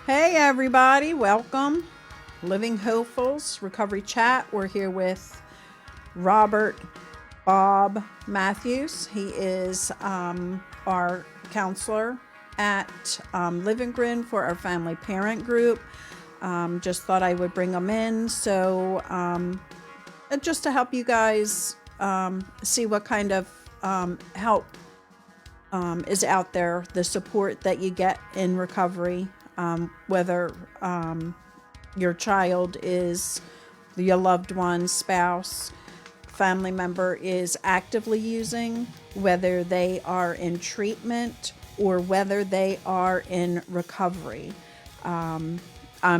Hey everybody, welcome. Living Hopefuls Recovery Chat. We're here with Robert Bob Matthews. He is our counselor at Living Grin for our family parent group. Just thought I would bring him in just to help you guys see what kind of help is out there, the support that you get in recovery, whether your child is your loved one, spouse, family member is actively using, whether they are in treatment or whether they are in recovery. I'm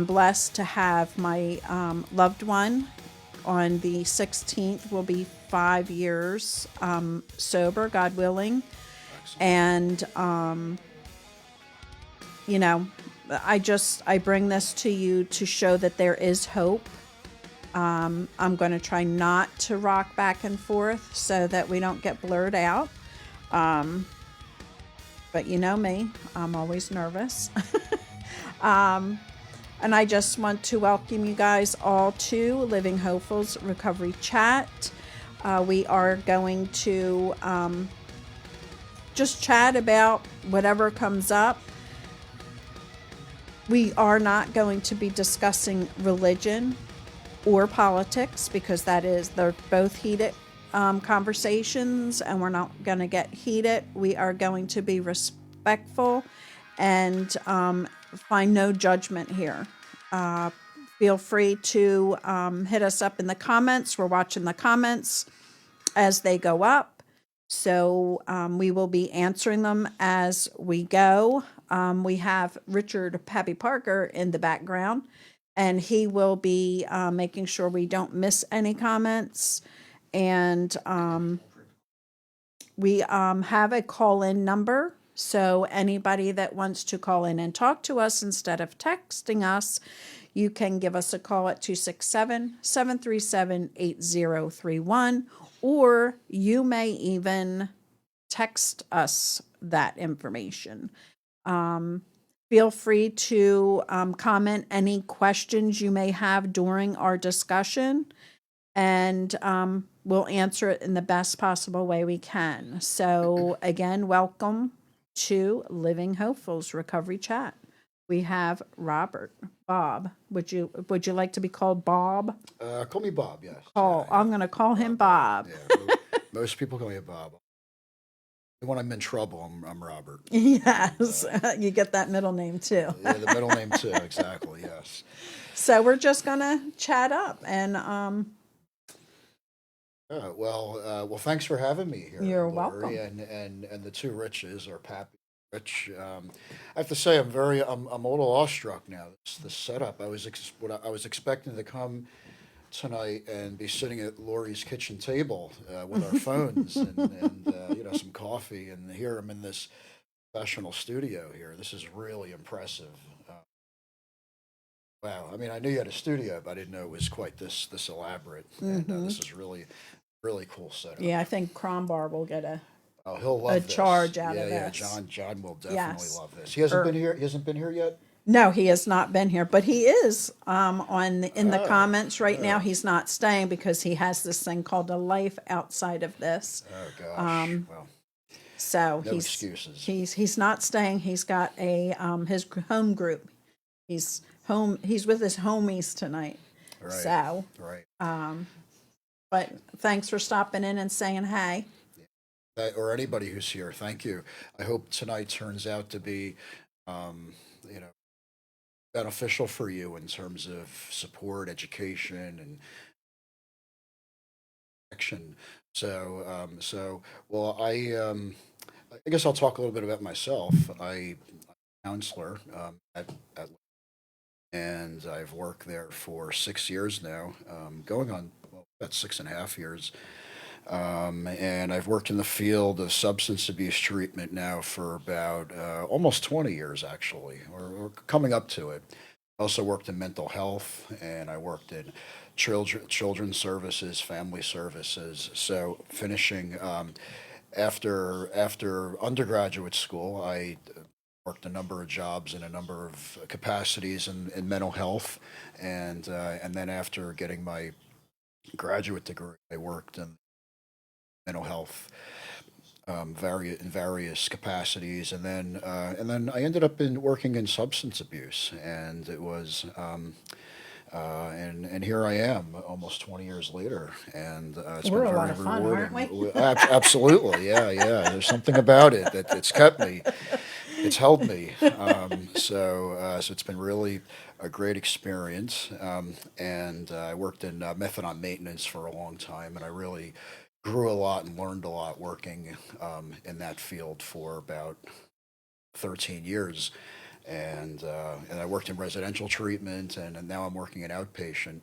blessed to have my loved one on the 16th will be 5 years sober, God willing. And, I bring this to you to show that there is hope. I'm going to try not to rock back and forth so that we don't get blurred out. But you know me, I'm always nervous. And I just want to welcome you guys all to Living Hopefuls Recovery Chat. We are going to just chat about whatever comes up. We are not going to be discussing religion or politics because they're both heated conversations, and we're not going to get heated. We are going to be respectful and find no judgment here. Feel free to hit us up in the comments. We're watching the comments as they go up. So we will be answering them as we go. We have Richard Pappy Parker in the background, and he will be making sure we don't miss any comments. And we have a call-in number. So anybody that wants to call in and talk to us instead of texting us, you can give us a call at 267-737-8031, or you may even text us that information. Feel free to comment any questions you may have during our discussion, and we'll answer it in the best possible way we can. So again, welcome to Living Hopefuls Recovery Chat. We have Robert. Bob. Would you like to be called Bob? Call me Bob, yes. I'm going to call him Bob. Yeah, most people call me Bob. When I'm in trouble, I'm Robert. Yes, you get that middle name too. Yeah, the middle name too, exactly, yes. So we're just going to chat up and well, thanks for having me here. You're Lori, welcome. And the two Riches, or Pappy Rich. I have to say, I'm a little awestruck now. This setup. I was expecting to come tonight and be sitting at Lori's kitchen table with our phones and some coffee, and here I'm in this professional studio here. This is really impressive. Wow. I mean, I knew you had a studio, but I didn't know it was quite this elaborate. And this is really cool setup. Yeah, I think Crombar will get Oh, he'll love this. charge out of Yeah, this. John will definitely Yes. love this. He hasn't been here. He hasn't been here yet. No, he has not been here, but he is in the comments right now. He's not staying because he has this thing called a life outside of this. Oh gosh. Well, So no excuses. he's not staying. He's got a his home group. He's home. He's with his homies tonight. Right. So Right. but thanks for stopping in and saying hey. Or anybody who's here, thank you. I hope tonight turns out to be, beneficial for you in terms of support, education, and action. Well, I guess I'll talk a little bit about myself. I'm a counselor at and I've worked there for 6 years now, going on about 6.5 years. And I've worked in the field of substance abuse treatment now for about almost 20 years, actually, or coming up to it. I also worked in mental health, and I worked in children's services, family services. So finishing after undergraduate school, I worked a number of jobs in a number of capacities in mental health, and then after getting my graduate degree, I worked in mental health, in various capacities, and then I ended up in working in substance abuse, and it was. And here I am, almost 20 years later, and it's We're been a lot very of fun, aren't rewarding. we? Absolutely, yeah, yeah. There's something about it that it's kept me, it's held me. So it's been really a great experience. And I worked in methadone maintenance for a long time, and I really grew a lot and learned a lot working in that field for about 13 years. And I worked in residential treatment, and now I'm working in outpatient.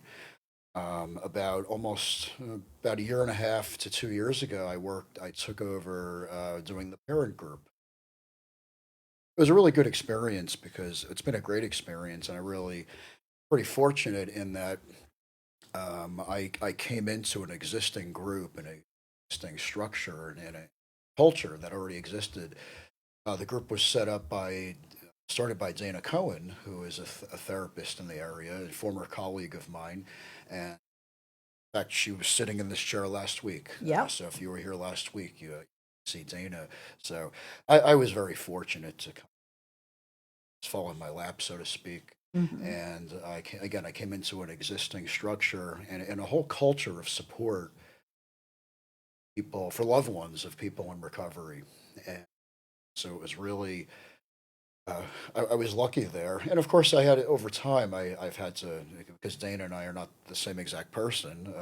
About a year and a half to 2 years ago, I took over doing the parent group. It was a really good experience because it's been a great experience, and I really pretty fortunate in that I came into an existing group and a existing structure and a culture that already existed. The group was started by Dana Cohen, who is a therapist in the area, a former colleague of mine, and in fact, she was sitting in this chair last week. Yep. So if you were here last week, you see Dana. So I was very fortunate to fall in my lap, so to speak. Mhm. And again, I came into an existing structure and a whole culture of support people for loved ones of people in recovery, and so it was really uh, I was lucky there. And of course, I had over time, I've had to, because Dana and I are not the same exact person,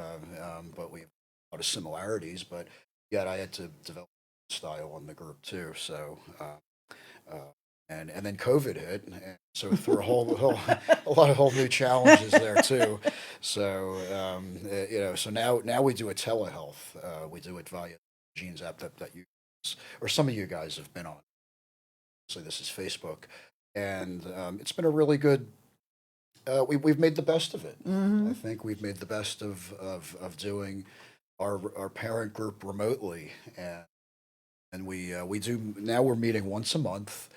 but we have a lot of similarities, but yet I had to develop a style in the group too. Uh, and then COVID hit, and so threw a lot of whole new challenges there too. So, so now we do a telehealth. We do it via Gene's app that you, or some of you guys have been on. So this is Facebook, and it's been a really good. We've made the best of it. I Mhm. think we've made the best of doing our parent group remotely, and we do now. We're meeting once a month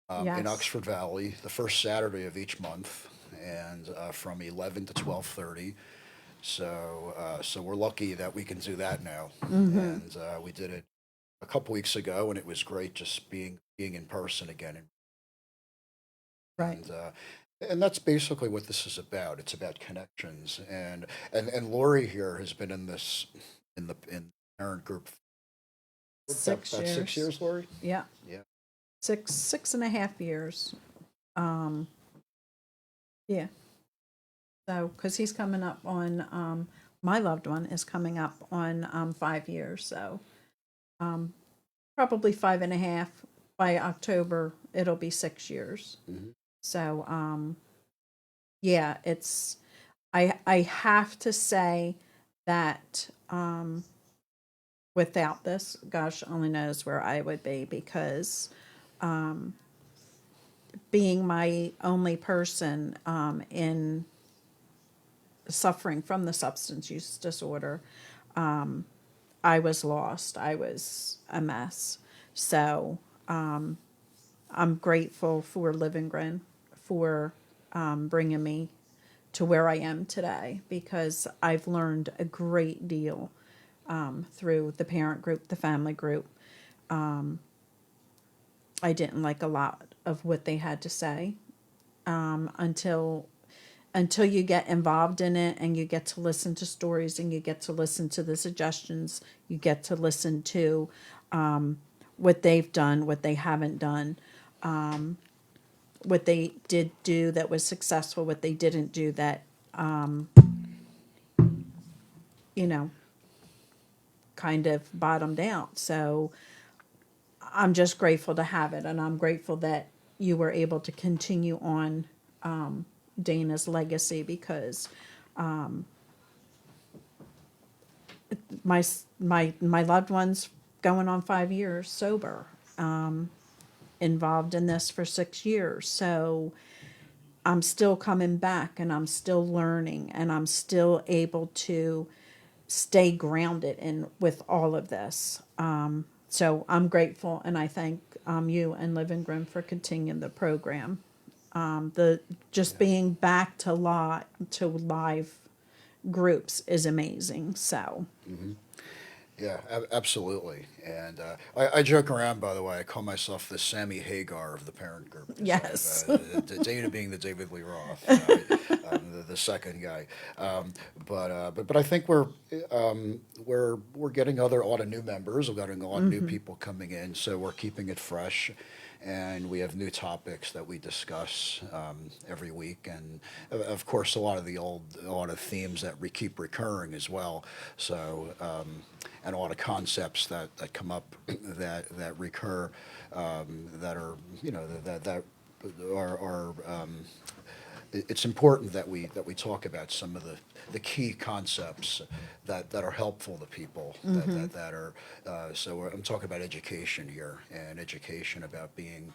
in Yes. Oxford Valley, the first Saturday of each month, and from 11 to 12:30. So we're lucky that we can do that now, Mhm. and we did it a couple weeks ago, and it was great just being in person again. Right. And that's basically what this is about. It's about connections, and Lori here has been in this in parent group Six about 6 years. years. Lori, Yeah. yeah. 6.5 years. Um, yeah. So, because he's coming up on, my loved one is coming up on 5 years. So, um, probably 5.5 by October. It'll be 6 years. Hmm. So, yeah, I have to say that, without this, gosh only knows where I would be because, being my only person, in suffering from the substance use disorder, I was lost. I was a mess. So I'm grateful for Livingren for, bringing me to where I am today because I've learned a great deal, through the parent group, the family group. I didn't like a lot of what they had to say, until you get involved in it and you get to listen to stories and you get to listen to the suggestions, you get to listen to, what they've done, what they haven't done, what they did do that was successful, what they didn't do that, you know, kind of bottomed out. So I'm just grateful to have it, and I'm grateful that you were able to continue on, Dana's legacy because my loved one's going on 5 years sober, involved in this for 6 years. So I'm still coming back and I'm still learning and I'm still able to stay grounded in with all of this. So I'm grateful, and I thank you and Living Room for continuing the program. The just being back to live groups is amazing. So Yeah, absolutely. And I joke around, by the way. I call myself the Sammy Hagar of the parent group. 'Cause yes, Dana being the David Lee Roth, the second guy. But I think we're getting a lot of new members. We're getting a lot of new people coming in, so we're keeping it fresh. And we have new topics that we discuss every week, and of course, a lot of themes that we keep recurring as well. So, and a lot of concepts that come up that recur, that are that are it's important that we talk about some of the key concepts that are helpful to people that are so I'm talking about education here, and education about being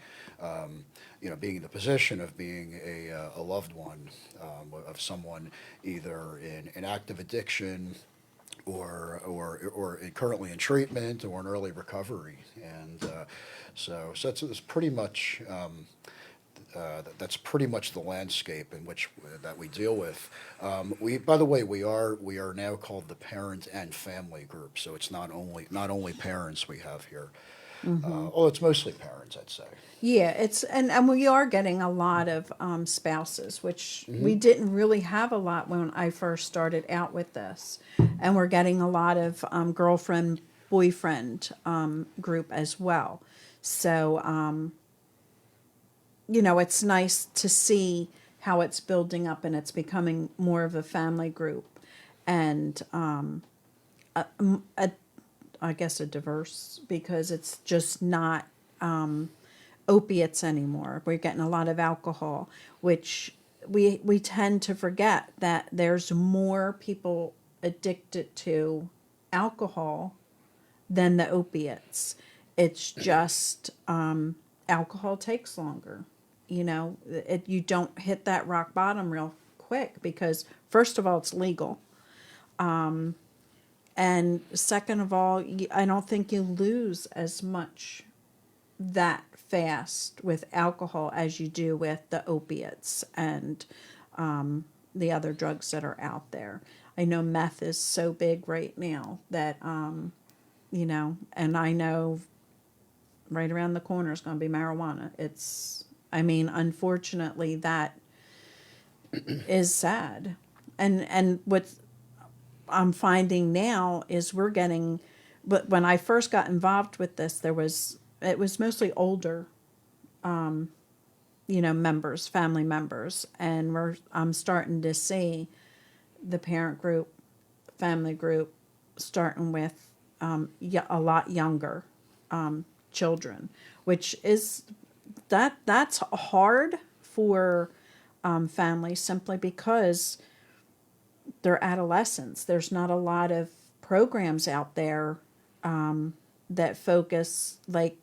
being in the position of being a loved one of someone either in active addiction or currently in treatment or in early recovery, and so it's pretty much that's pretty much the landscape in which that we deal with. By the way, we are now called the Parent and Family Group, so it's not only parents we have here. Oh, it's mostly parents, I'd say. yeah, it's and we are getting a lot of spouses, which we didn't really have a lot when I first started out with this, and we're getting a lot of girlfriend boyfriend group as well. So it's nice to see how it's building up and it's becoming more of a family group, and I guess a diverse, because it's just not opiates anymore. We're getting a lot of alcohol, which we tend to forget that there's more people addicted to alcohol than the opiates. It's just alcohol takes longer. You don't hit that rock bottom real quick because first of all, it's legal. And second of all, I don't think you lose as much that fast with alcohol as you do with the opiates and the other drugs that are out there. I know meth is so big right now that, and I know right around the corner is going to be marijuana. Unfortunately, that is sad. And what I'm finding now is but when I first got involved with this, it was mostly older, members, family members, and I'm starting to see the parent group, family group, starting with a lot younger children, which is that's hard for families simply because they're adolescents. There's not a lot of programs out there that focus like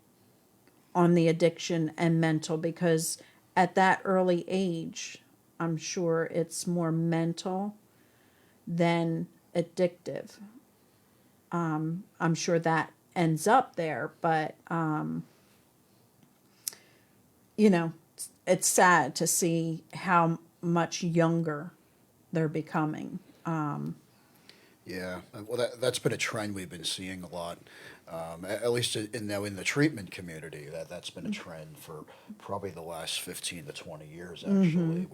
on the addiction and mental, because at that early age, I'm sure it's more mental than addictive. I'm sure that ends up there, but it's sad to see how much younger they're becoming. Yeah, well, that's been a trend we've been seeing a lot, at least in the treatment community. That's been a trend for probably the last 15 to 20 years, actually.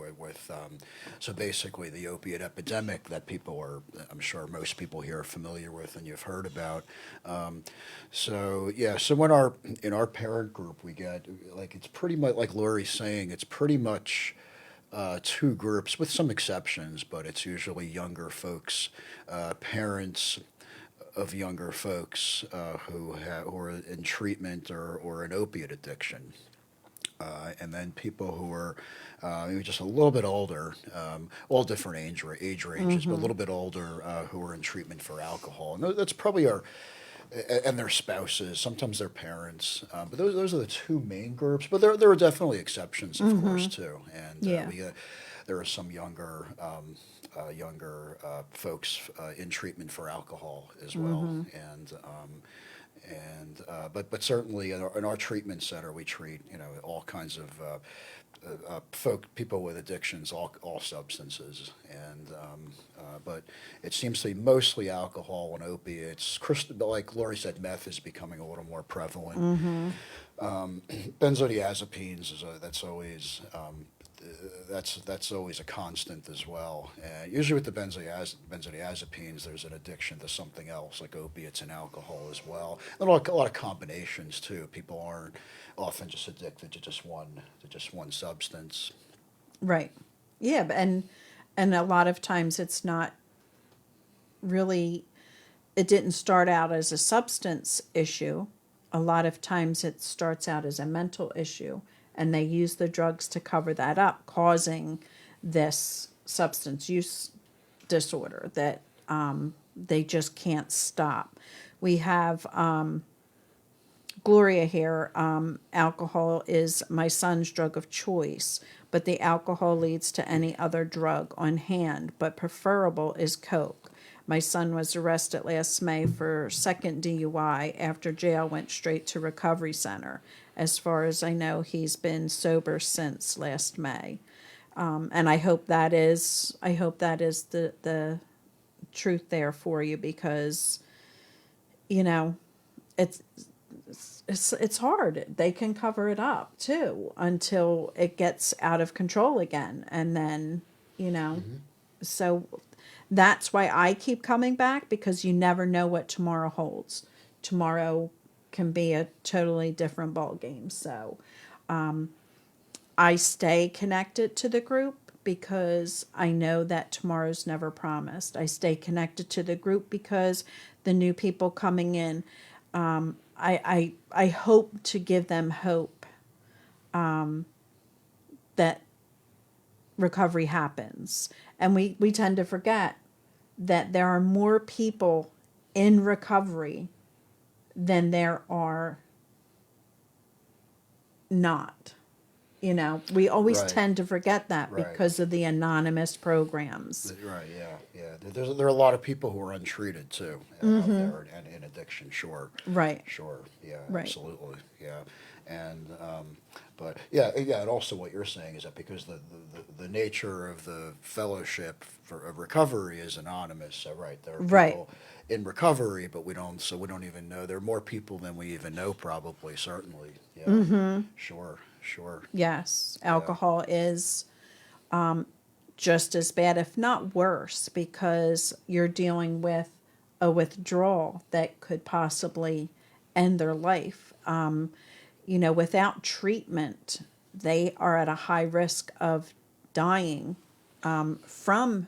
So basically, the opiate epidemic that I'm sure most people here are familiar with and you've heard about. So in our parent group, we get it's pretty much like Lori's saying. It's pretty much two groups with some exceptions, but it's usually younger folks, parents of younger folks who are in treatment or an opiate addiction. And then people who are maybe just a little bit older, all different age ranges, but a little bit older who are in treatment for alcohol. And that's probably and their spouses, sometimes their parents. But those are the two main groups. But there are definitely exceptions, of course, too. And Yeah. there are some younger folks in treatment for alcohol as well. And but certainly in our treatment center, we treat all kinds of people with addictions, all substances, and but it seems to be mostly alcohol and opiates. Like Lori said, meth is becoming a little more prevalent. Benzodiazepines that's always that's always a constant as well. Usually with the benzodiazepines, there's an addiction to something else, like opiates and alcohol as well. And a lot of combinations too. People aren't often just addicted to just one substance. Right. Yeah, and a lot of times it's not really, it didn't start out as a substance issue. A lot of times it starts out as a mental issue, and they use the drugs to cover that up, causing this substance use disorder that they just can't stop. We have Gloria here. Alcohol is my son's drug of choice, but the alcohol leads to any other drug on hand, but preferable is Coke. My son was arrested last May for second DUI after jail, went straight to recovery center. As far as I know, he's been sober since last May. And I hope that is the truth there for you, because, it's, it's hard. They can cover it up too until it gets out of control again. And then, so that's why I keep coming back, because you never know what tomorrow holds. Tomorrow can be a totally different ball game. So I stay connected to the group because I know that tomorrow's never promised. I stay connected to the group because the new people coming in, I hope to give them hope that recovery happens. And we tend to forget that there are more people in recovery than there are not. We always Right. tend to forget that Right. because of the anonymous programs. Right, yeah. There are a lot of people who are untreated too out there and in addiction. Sure, Right. sure, yeah, Right. absolutely, yeah. And but yeah, and also what you're saying is that because the nature of the fellowship of recovery is anonymous, so right, there are Right. people in recovery, but we don't even know. There are more people than we even know, probably, certainly, yeah, sure, Yes, alcohol is just as bad, if not worse, because you're dealing with a withdrawal that could possibly end their life. Without treatment, they are at a high risk of dying from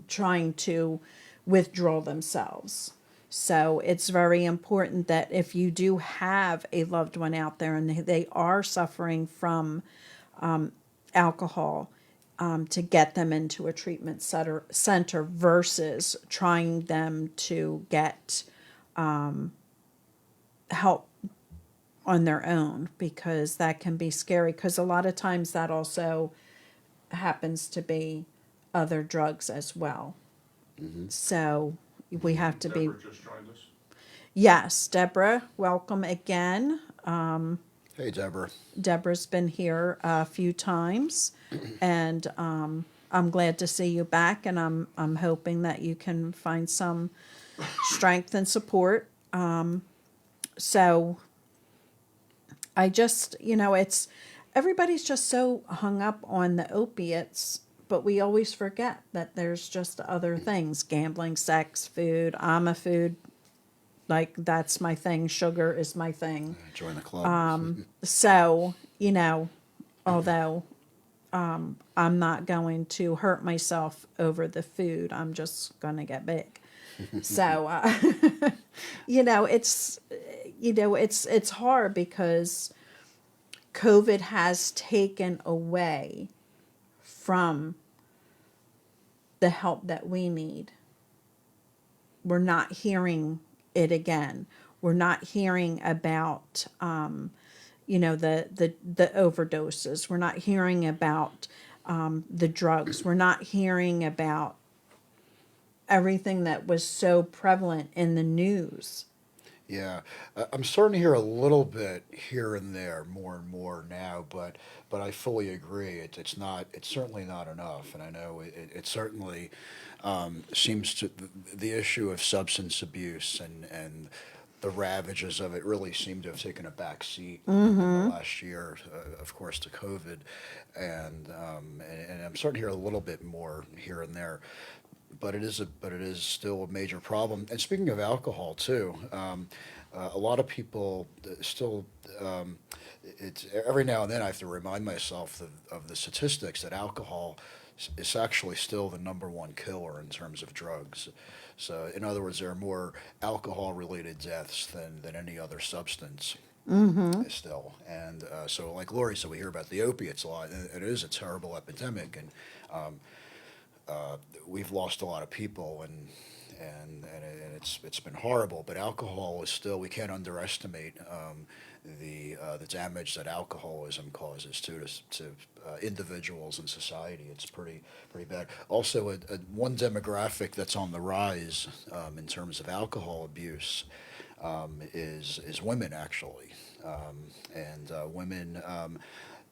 trying to withdraw themselves. So it's very important that if you do have a loved one out there and they are suffering from alcohol, to get them into a treatment center versus trying them to get help on their own, because that can be scary, because a lot of times that also happens to be other drugs as well. So we have to be. Deborah just joined us. Yes, Deborah, welcome again. Hey, Deborah. Deborah's been here a few times, and I'm glad to see you back, and I'm hoping that you can find some strength and support. So I just, it's everybody's just so hung up on the opiates, but we always forget that there's just other things: gambling, sex, food. I'm a food, like, that's my thing. Sugar is my thing. Join the club. So, although I'm not going to hurt myself over the food, I'm just going to get big. So, it's hard because COVID has taken away from the help that we need. We're not hearing it again. We're not hearing about, the overdoses. We're not hearing about the drugs. We're not hearing about everything that was so prevalent in the news. Yeah, I'm starting to hear a little bit here and there, more and more now, but I fully agree. It's not. It's certainly not enough, and I know it certainly seems to the issue of substance abuse and the ravages of it really seem to have taken a back seat in the last year. Of course, to COVID, and I'm starting to hear a little bit more here and there, but it is still a major problem. And speaking of alcohol too, a lot of people still. It's every now and then I have to remind myself of the statistics that alcohol is actually still the number one killer in terms of drugs. So, in other words, there are more alcohol-related deaths than any other substance still. And so, like Lori said, we hear about the opiates a lot, and it is a terrible epidemic, and we've lost a lot of people, and it's been horrible. But alcohol is still, we can't underestimate the damage that alcoholism causes to individuals and society. It's pretty bad. Also, one demographic that's on the rise in terms of alcohol abuse is women actually, and women.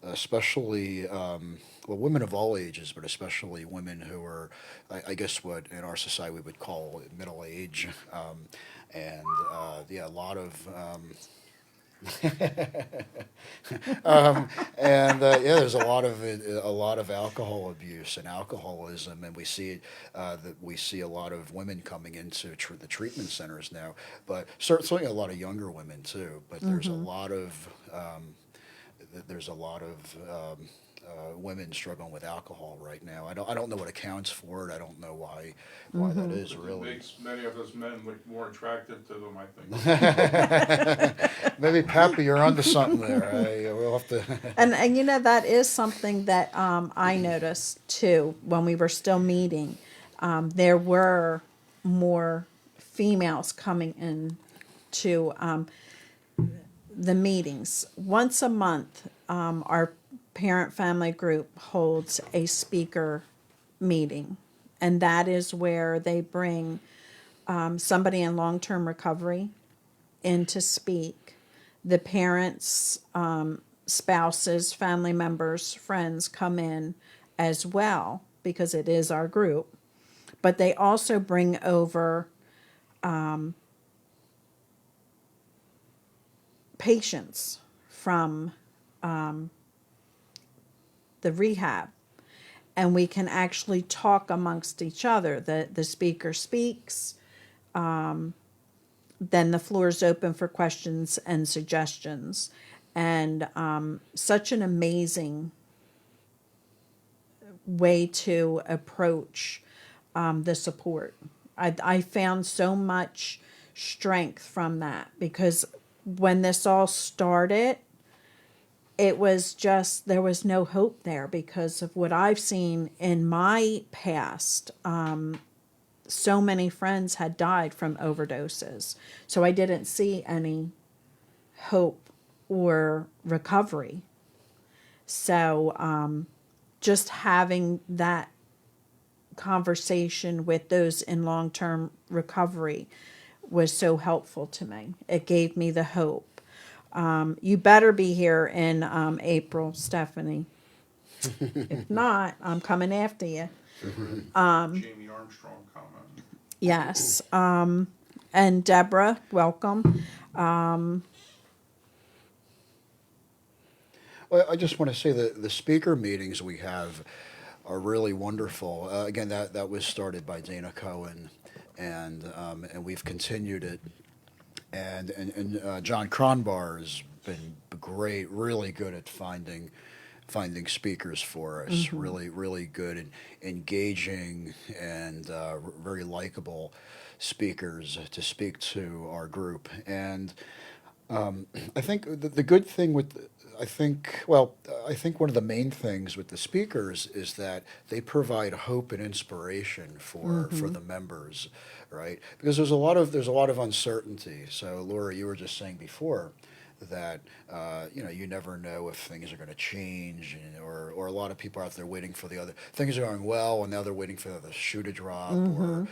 Especially, well, women of all ages, but especially women who are, I guess, what in our society we would call middle age, and yeah, a lot of, and yeah, there's a lot of alcohol abuse and alcoholism, and we see that we see a lot of women coming into the treatment centers now, but certainly a lot of younger women too. But there's a lot of there's a lot of women struggling with alcohol right now. I don't know what accounts for it. I don't know why that is It really. makes many of us men look more attractive to them, I think. Maybe Pappy, you're onto something there. We'll have to. And you know, that is something that I noticed too when we were still meeting. There were more females coming in to the meetings. Once a month, our parent family group holds a speaker meeting, and that is where they bring somebody in long-term recovery in to speak. The parents, spouses, family members, friends come in as well because it is our group. But they also bring over patients from the rehab, and we can actually talk amongst each other. The speaker speaks, then the floor is open for questions and suggestions, and such an amazing way to approach the support. I found so much strength from that because when this all started, it was just, there was no hope there because of what I've seen in my past. So many friends had died from overdoses. So I didn't see any hope or recovery. So just having that conversation with those in long-term recovery was so helpful to me. It gave me the hope. You better be here in April, Stephanie. If not, I'm coming after you. Jamie Armstrong comment. Yes. And Deborah, welcome. Well, I just want to say that the speaker meetings we have are really wonderful. Again, that was started by Dana Cohen, and we've continued it. And John Cronbar has been great, really good at finding speakers for us. Really good and engaging and very likable speakers to speak to our group. And I think the good thing with I think one of the main things with the speakers is that they provide hope and inspiration for the members, right? Because there's a lot of uncertainty. So Laura, you were just saying before that you never know if things are going to change, or a lot of people are out there waiting for the other things are going well, and now they're waiting for the shoe to drop or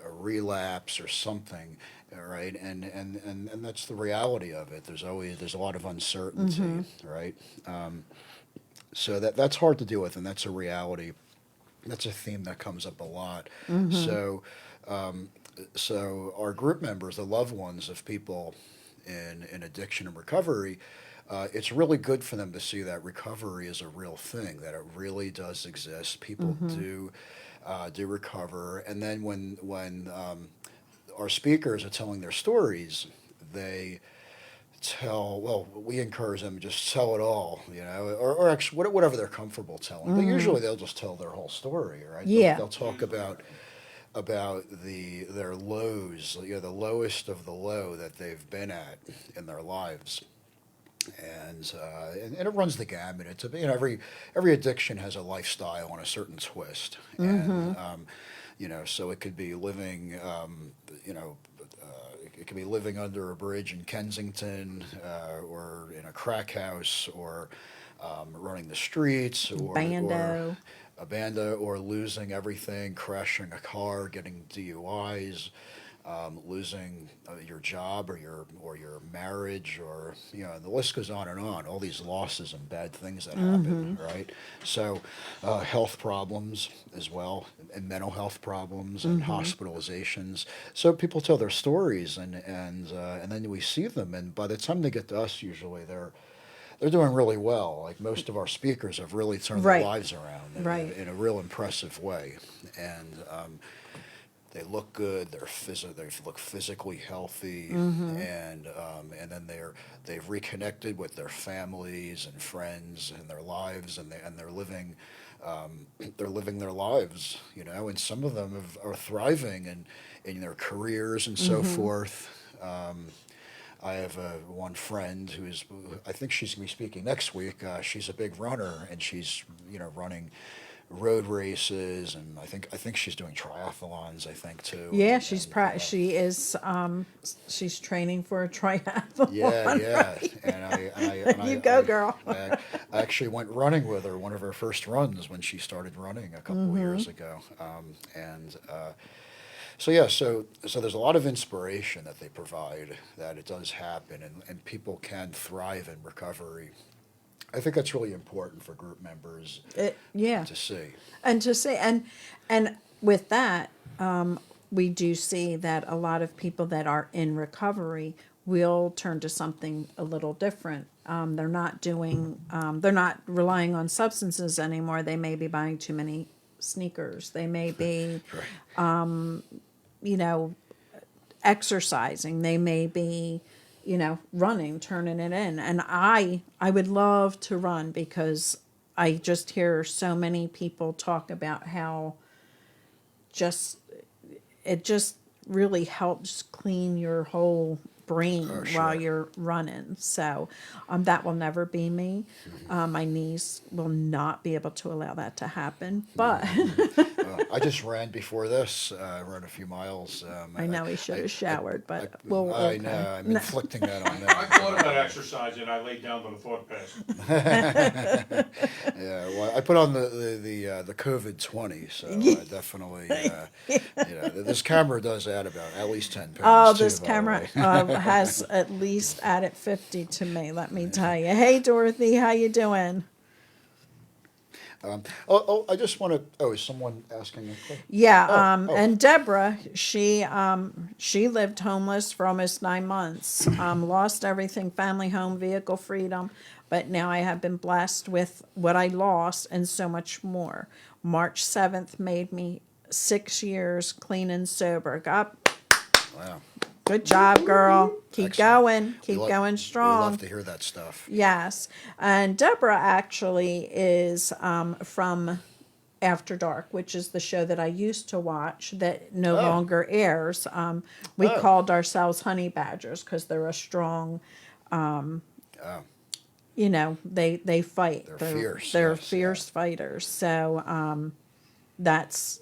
a relapse or something, right? And that's the reality of it. There's a lot of uncertainty, right? So that's hard to deal with, and that's a reality. That's a theme that comes up a lot. So, so our group members, the loved ones of people in addiction and recovery, it's really good for them to see that recovery is a real thing, that it really does exist. People do recover, and then when our speakers are telling their stories, they we encourage them to just tell it all, or actually whatever they're comfortable telling. But usually they'll just tell their whole story, right? Yeah. They'll talk about their lows, the lowest of the low that they've been at in their lives. And it runs the gamut. It's every addiction has a lifestyle and a certain twist, and so it could be living, it could be living under a bridge in Kensington, or in a crack house, or running the streets, Bando. a bando, or losing everything, crashing a car, getting DUIs, losing your job or your marriage, or and the list goes on and on. All these losses and bad things that happen, right? So, health problems as well, and mental health problems and hospitalizations. So people tell their stories, and then we see them, and by the time they get to us, usually they're doing really well. Like most of our speakers have really turned their Right. lives around Right. in a real impressive way, and they look good. They look physically healthy, and then they've reconnected with their families and friends and their lives, and they're living their lives, And some of them are thriving in their careers and so forth. I have one friend I think she's going to be speaking next week. She's a big runner, and she's running road races, and I think she's doing triathlons. I think too. Yeah, And, she is she's training for a triathlon. yeah. You go, girl. I actually went running with her, one of her first runs when she started running a couple of years ago, So yeah, so there's a lot of inspiration that they provide, that it does happen, and people can thrive in recovery. I think that's really important for group members Yeah. to see. And to say, and with that, we do see that a lot of people that are in recovery will turn to something a little different. They're not relying on substances anymore. They may be buying too many sneakers. They may be, Right. exercising. They may be, running, turning it in. And I would love to run, because I just hear so many people talk about how it just really helps clean your whole brain Oh, sure. while you're running. So that will never be me. My knees will not be able to allow that to happen. But I just ran before this. I ran a few miles. I know he should have showered, but I okay. know. I'm inflicting that on I them. thought about exercising, I laid down, but the thought passed. Yeah, well, I put on the COVID 20, so definitely, this camera does add about at least 10 pounds. Oh, too, this by the camera way. has at least added 50 to me, let me tell you. Hey, Dorothy, how you doing? I just want to. Oh, is someone asking a question? Yeah, Oh. and Deborah, she lived homeless for almost 9 months, lost everything, family, home, vehicle, freedom, but now I have been blessed with what I lost and so much more. March 7th made me 6 years clean and sober. God, Wow. good job, girl. Keep Excellent. going. Keep going We strong. love to hear that stuff. Yes. And Deborah actually is from After Dark, which is the show that I used to watch that no Oh. longer airs. We Oh. called ourselves Honey Badgers because they're a strong, Oh, they fight. They're fierce, They're yes, fierce fighters. So that's,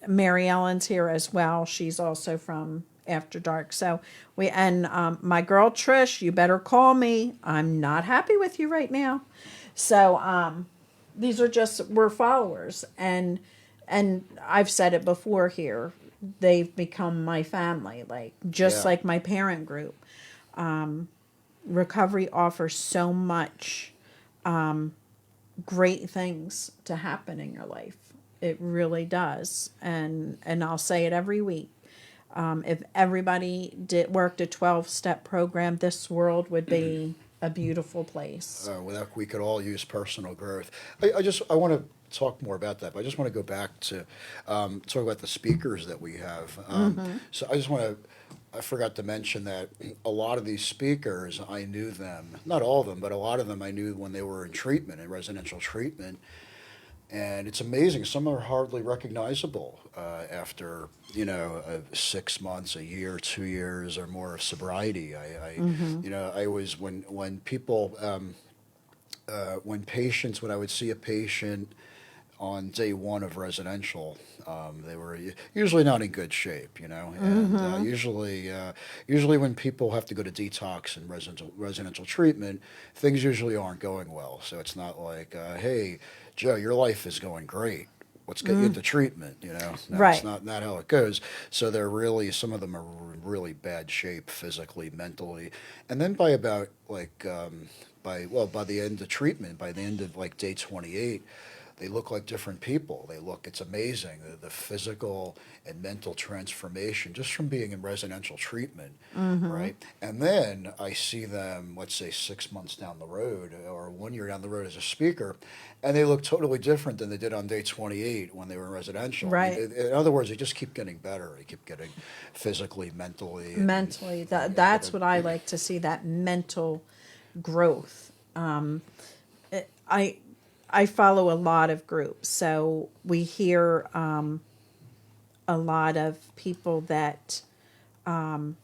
Mary Ellen's here as well. She's also from after dark. So my girl Trish, you better call me. I'm not happy with you right now. So these are just, we're followers, and I've said it before here. They've become my family, like just Yeah. like my parent group. Recovery offers so much great things to happen in your life. It really does, and I'll say it every week. If everybody worked a 12-step program, this world would be a beautiful place. Without, we could all use personal growth. I want to talk more about that, but I just want to go back to talk about the speakers that we have. So I forgot to mention that a lot of these speakers, I knew them, not all of them, but a lot of them I knew when they were in treatment, in residential treatment. And it's amazing. Some are hardly recognizable after 6 months, a year, 2 years, or more of sobriety. I was when people when I would see a patient on day one of residential, they were usually not in good shape, and usually when people have to go to detox and residential treatment, things usually aren't going well. So it's not like, hey, Joe, your life is going great. Let's get you into treatment, No, Right. it's not how it goes. So some of them are in really bad shape physically, mentally. And then by about by the end of treatment, by the end of like day 28, they look like different people. It's amazing, the physical and mental transformation just from being in residential treatment, right? And then I see them, let's say 6 months down the road or 1 year down the road as a speaker, and they look totally different than they did on day 28 when they were in residential. Right. In other words, they just keep getting better. They keep getting physically, mentally. Mentally, that's what I like to see, that mental growth. I follow a lot of groups, so we hear a lot of people that are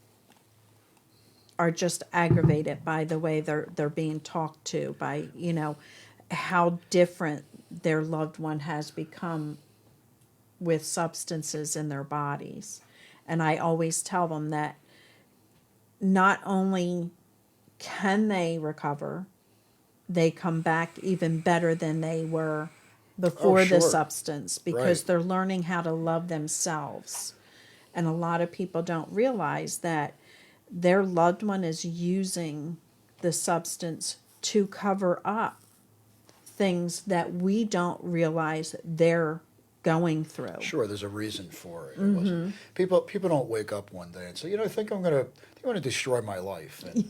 just aggravated by the way they're being talked to, by how different their loved one has become with substances in their bodies. And I always tell them that not only can they recover, they come back even better than they were before the sure. substance, because Right. they're learning how to love themselves. And a lot of people don't realize that their loved one is using the substance to cover up things that we don't realize they're going through. Sure, there's a reason for it. It wasn't, people don't wake up one day and say, I think I'm going to destroy my life and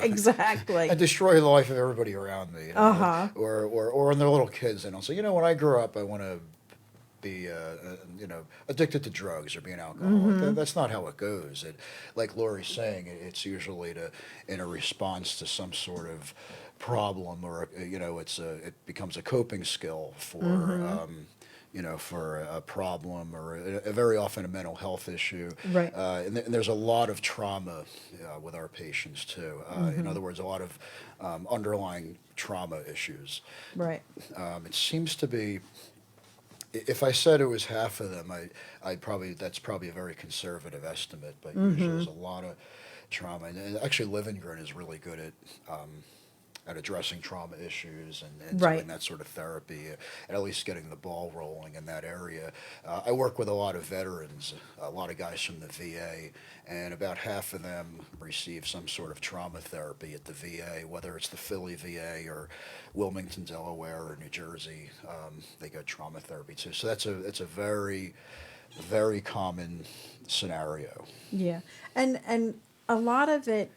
Exactly. and destroy the life of everybody around me. Or when they're little kids, and I'll say, when I grow up, I want to be addicted to drugs or be an alcoholic. That's not how it goes. Like Lori's saying, it's usually in a response to some sort of problem, or it becomes a coping skill for for a problem, or very often a mental health issue. Right. And there's a lot of trauma with our patients too. In other words, a lot of underlying trauma issues. Right. It seems to be, if I said it was half of them, that's probably a very conservative estimate, but usually there's a lot of trauma. And actually, Livengren is really good at addressing trauma issues and Right. doing that sort of therapy, and at least getting the ball rolling in that area. I work with a lot of veterans, a lot of guys from the VA, and about half of them receive some sort of trauma therapy at the VA, whether it's the Philly VA or Wilmington, Delaware, or New Jersey. They get trauma therapy too. So it's a very, very common scenario. Yeah. And a lot of it,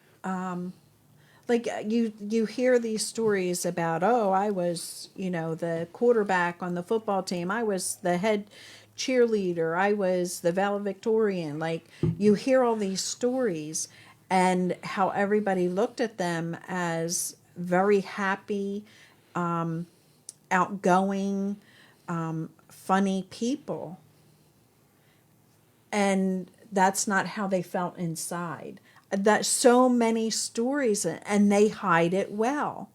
like you hear these stories about, I was, the quarterback on the football team. I was the head cheerleader. I was the valedictorian. Like, you hear all these stories and how everybody looked at them as very happy, outgoing, funny people. And that's not how they felt inside. That so many stories, and they hide it well.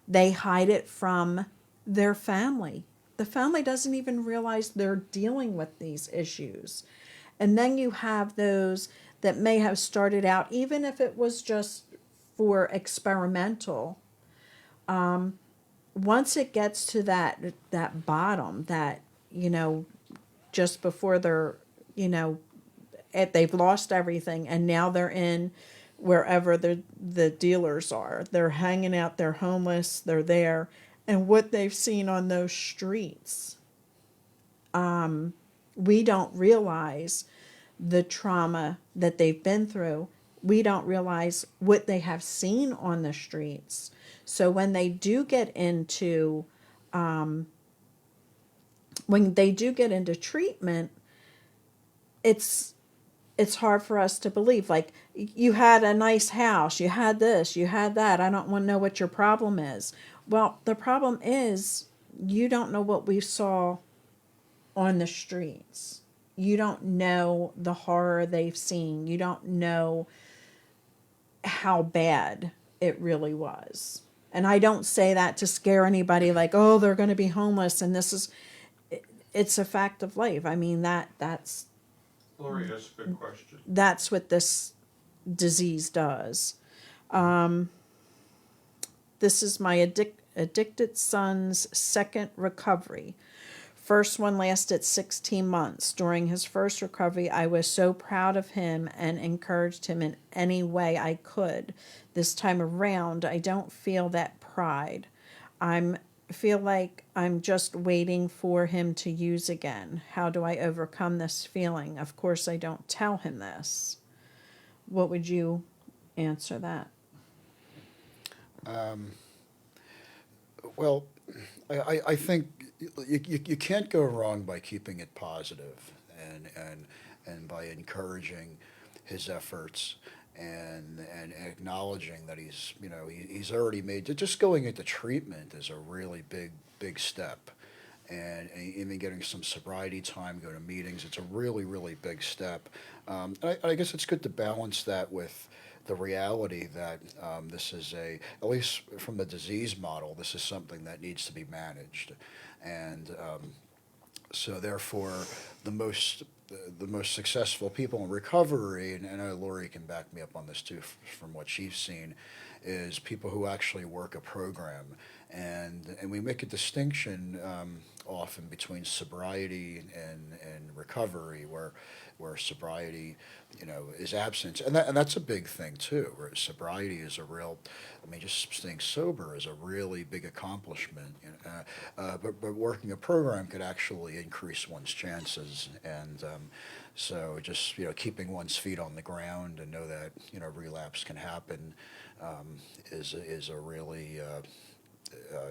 They hide it from their family. The family doesn't even realize they're dealing with these issues. And then you have those that may have started out, even if it was just for experimental, once it gets to that bottom, that, just before they're, they've lost everything, and now they're in wherever the dealers are. They're hanging out, they're homeless, they're there, and what they've seen on those streets, we don't realize the trauma that they've been through. We don't realize what they have seen on the streets. So when they do get into treatment, it's hard for us to believe. Like, you had a nice house, you had this, you had that. I don't want to know what your problem is. Well, the problem is you don't know what we saw on the streets. You don't know the horror they've seen. You don't know how bad it really was. And I don't say that to scare anybody, like, oh, they're going to be homeless and it's a fact of life. I mean, that's Lori, that's a good question. that's what this disease does. This is my addicted son's second recovery. First one lasted 16 months. During his first recovery, I was so proud of him and encouraged him in any way I could. This time around, I don't feel that pride. I feel like I'm just waiting for him to use again. How do I overcome this feeling? Of course, I don't tell him this. What would you answer that? Well, I think you can't go wrong by keeping it positive and by encouraging his efforts and acknowledging that he's already made, just going into treatment is a really big step. And even getting some sobriety time, go to meetings, it's a really big step. And I guess it's good to balance that with the reality that this is at least from the disease model, this is something that needs to be managed. And so therefore, the most successful people in recovery, and I know Lori can back me up on this too from what she's seen, is people who actually work a program. And we make a distinction often between sobriety and recovery, where sobriety, is absence, and that's a big thing too. Where sobriety is just staying sober is a really big accomplishment. But working a program could actually increase one's chances, and so just keeping one's feet on the ground and know that relapse can happen is a really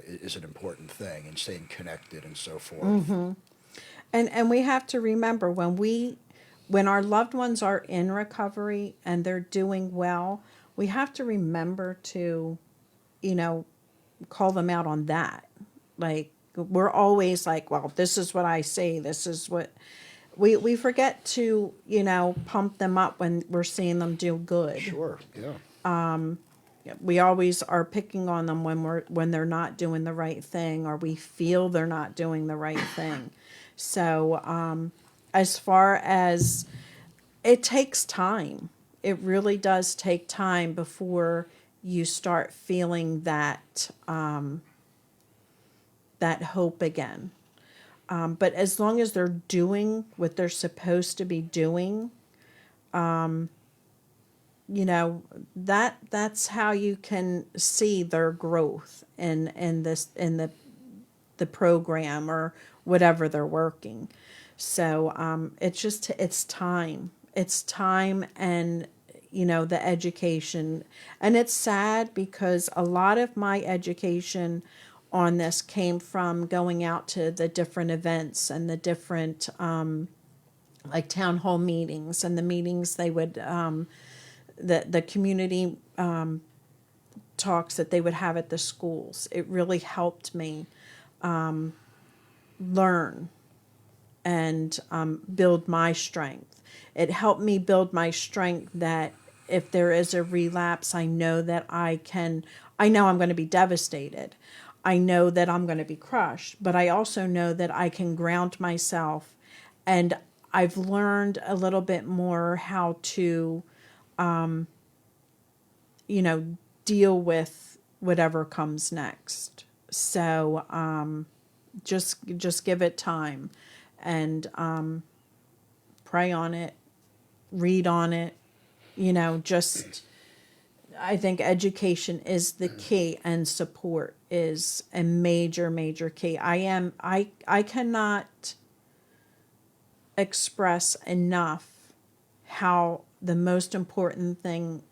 is an important thing, and staying connected and so forth. Mm-hmm. And we have to remember when our loved ones are in recovery and they're doing well, we have to remember to, call them out on that. Like, we're always like, well, this is what I say, this is what we forget to, pump them up when we're seeing them do good. Sure, yeah. We always are picking on them when they're not doing the right thing, or we feel they're not doing the right thing. So as far as, it takes time, it really does take time before you start feeling that that hope again. But as long as they're doing what they're supposed to be doing, that's how you can see their growth in the program or whatever they're working. So it's time. It's time, and the education. And it's sad because a lot of my education on this came from going out to the different events and the different like town hall meetings, and the meetings they would the community talks that they would have at the schools. It really helped me learn and build my strength. It helped me build my strength that if there is a relapse, I know that I know I'm going to be devastated. I know that I'm going to be crushed, but I also know that I can ground myself, and I've learned a little bit more how to, deal with whatever comes next. So just give it time, and pray on it, read on it. Just I think education is the key, and support is a major, major key. I cannot express enough how the most important thing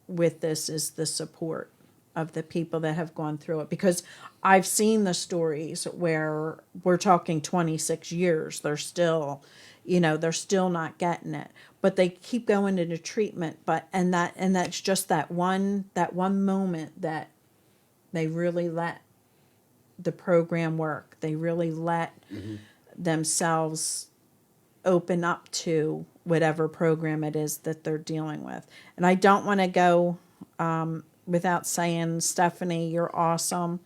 with this is the support of the people that have gone through it, because I've seen the stories where we're talking 26 years, they're still not getting it, but they keep going into treatment, and that's just that one moment that they really let the program work. They really let themselves open up to whatever program it is that they're dealing with. And I don't want to go without saying, Stephanie, you're awesome.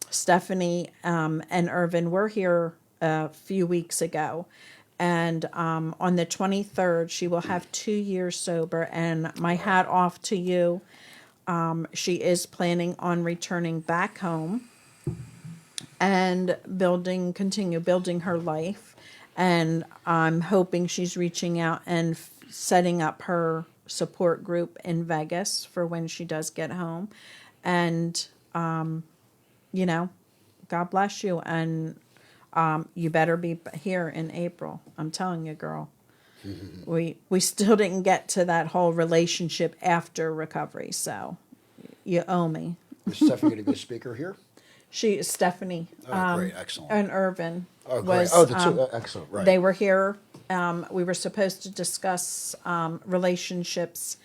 Stephanie and Irvin were here a few weeks ago. And on the 23rd, she will have 2 years sober. And my hat off to you. She is planning on returning back home and continue building her life. And I'm hoping she's reaching out and setting up her support group in Vegas for when she does get home. And, God bless you. And you better be here in April. I'm telling you, girl. We still didn't get to that whole relationship after recovery. So you owe me. Is Stephanie going to be a speaker here? She is Stephanie. Oh, great. Excellent. And Irvin. Oh, great. Was, The two, excellent. Right. They were here. We were supposed to discuss relationships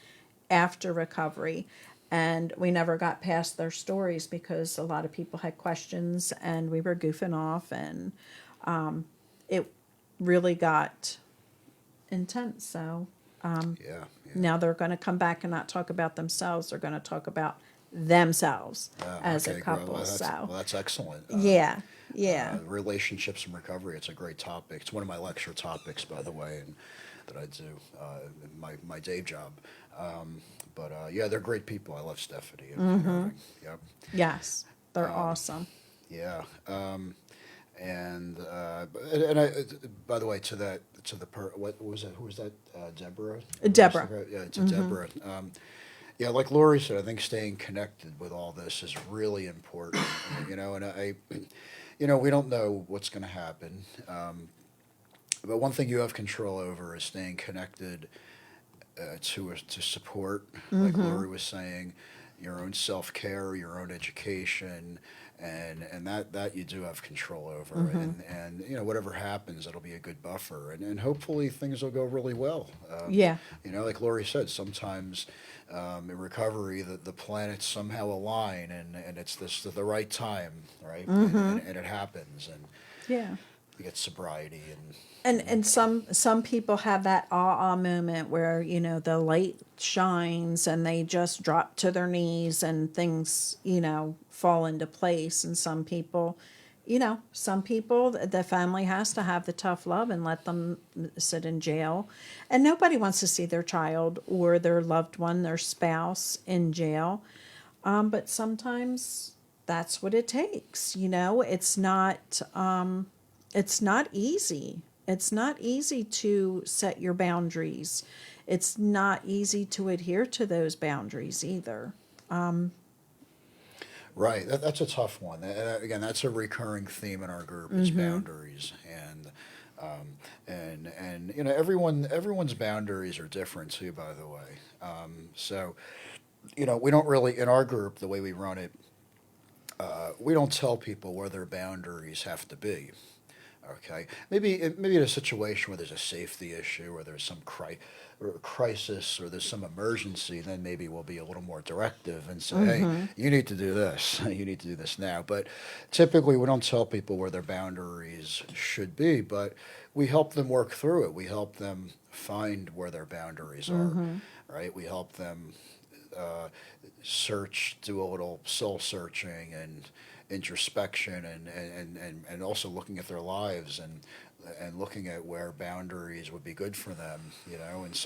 after recovery, and we never got past their stories because a lot of people had questions, and we were goofing off, and it really got intense. So Yeah. now they're going to come back and not talk about themselves. They're going to talk about themselves as Okay, a couple. Well, so that's excellent. yeah. Relationships and recovery. It's a great topic. It's one of my lecture topics, by the way, and that I do in my day job. Yeah, they're great people. I love Stephanie. And Irving. Yep. Yes, they're awesome. Yeah. And I, by the way, what was that? Who was that? Deborah. Deborah. Yeah, to Deborah. Yeah, like Lori said, I think staying connected with all this is really important. And we don't know what's going to happen. But one thing you have control over is staying connected to support, like Lori was saying, your own self-care, your own education, and that you do have control over. And whatever happens, it'll be a good buffer. And hopefully things will go really well. Yeah. Like Lori said, sometimes in recovery, the planets somehow align, and it's the right time, right? And it happens, and Yeah. you get sobriety, And some people have that moment where the light shines and they just drop to their knees and things fall into place. And some people the family has to have the tough love and let them sit in jail, and nobody wants to see their child or their loved one, their spouse, in jail. But sometimes that's what it takes. It's not easy. It's not easy to set your boundaries. It's not easy to adhere to those boundaries either. right. That's a tough one. Again, that's a recurring theme in our group is boundaries, and everyone's boundaries are different too. By the way, so we don't really in our group the way we run it. We don't tell people where their boundaries have to be. Okay, maybe in a situation where there's a safety issue or there's some crisis or there's some emergency, then maybe we'll be a little more directive and say, hey, you need to do this. You need to do this now. But typically we don't tell people where their boundaries should be, but we help them work through it. We help them find where their boundaries are, right? We help them do a little soul searching and introspection and also looking at their lives and and looking at where boundaries would be good for them, you know, and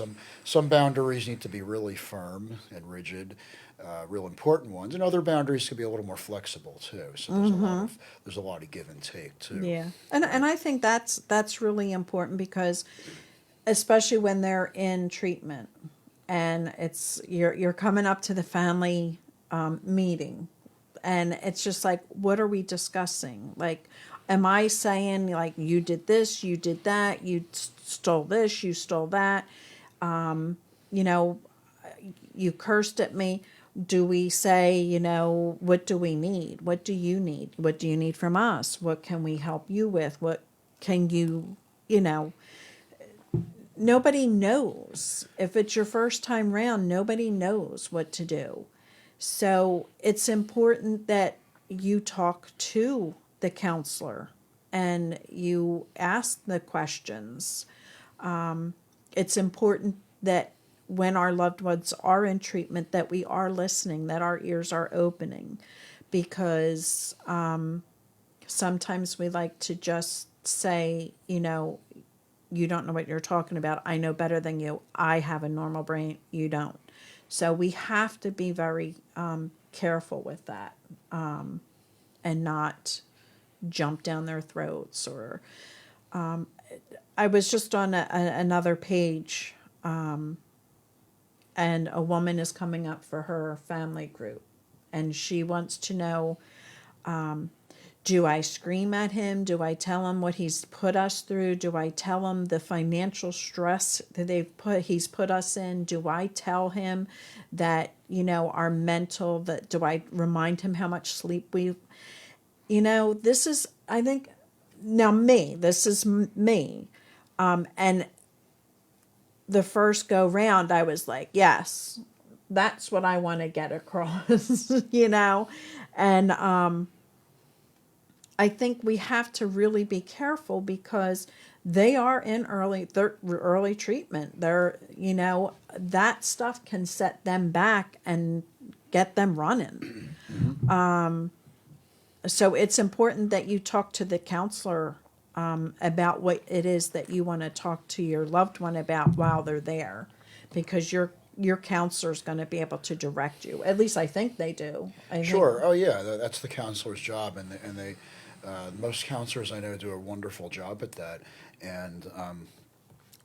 some boundaries need to be really firm and rigid, real important ones, and other boundaries can be a little more flexible too. So there's a lot of give and take too. Yeah, and I think that's really important because, especially when they're in treatment, and it's you're coming up to the family meeting, and it's just like, what are we discussing? Like, am I saying like you did this, you did that, you stole this, you stole that, you know, you cursed at me? Do we say, you know, what do we need? What do you need? What do you need from us? What can we help you with? What can you, you know, nobody knows. If it's your first time round, nobody knows what to do. So it's important that you talk to the counselor and you ask the questions. It's important that when our loved ones are in treatment, that we are listening, that our ears are opening, because sometimes we like to just say, you know, you don't know what you're talking about. I know better than you. I have a normal brain. You don't. So we have to be very careful with that, and not jump down their throats. Or I was just on another page, and a woman is coming up for her family group, and she wants to know, do I scream at him? Do I tell him what he's put us through? Do I tell him the financial stress that he's put us in? Do I tell him that, you know, our mental, that do I remind him how much sleep you know, this is, I think, now this is me. And the first go round, I was like, yes, that's what I want to get across, you know? And I think we have to really be careful because they are in early treatment. They're, you know, that stuff can set them back and get them running. So it's important that you talk to the counselor about what it is that you want to talk to your loved one about while they're there, because your counselor is going to be able to direct you. At least I think they do. Sure. Oh, yeah. That's the counselor's job, and they most counselors I know do a wonderful job at that. And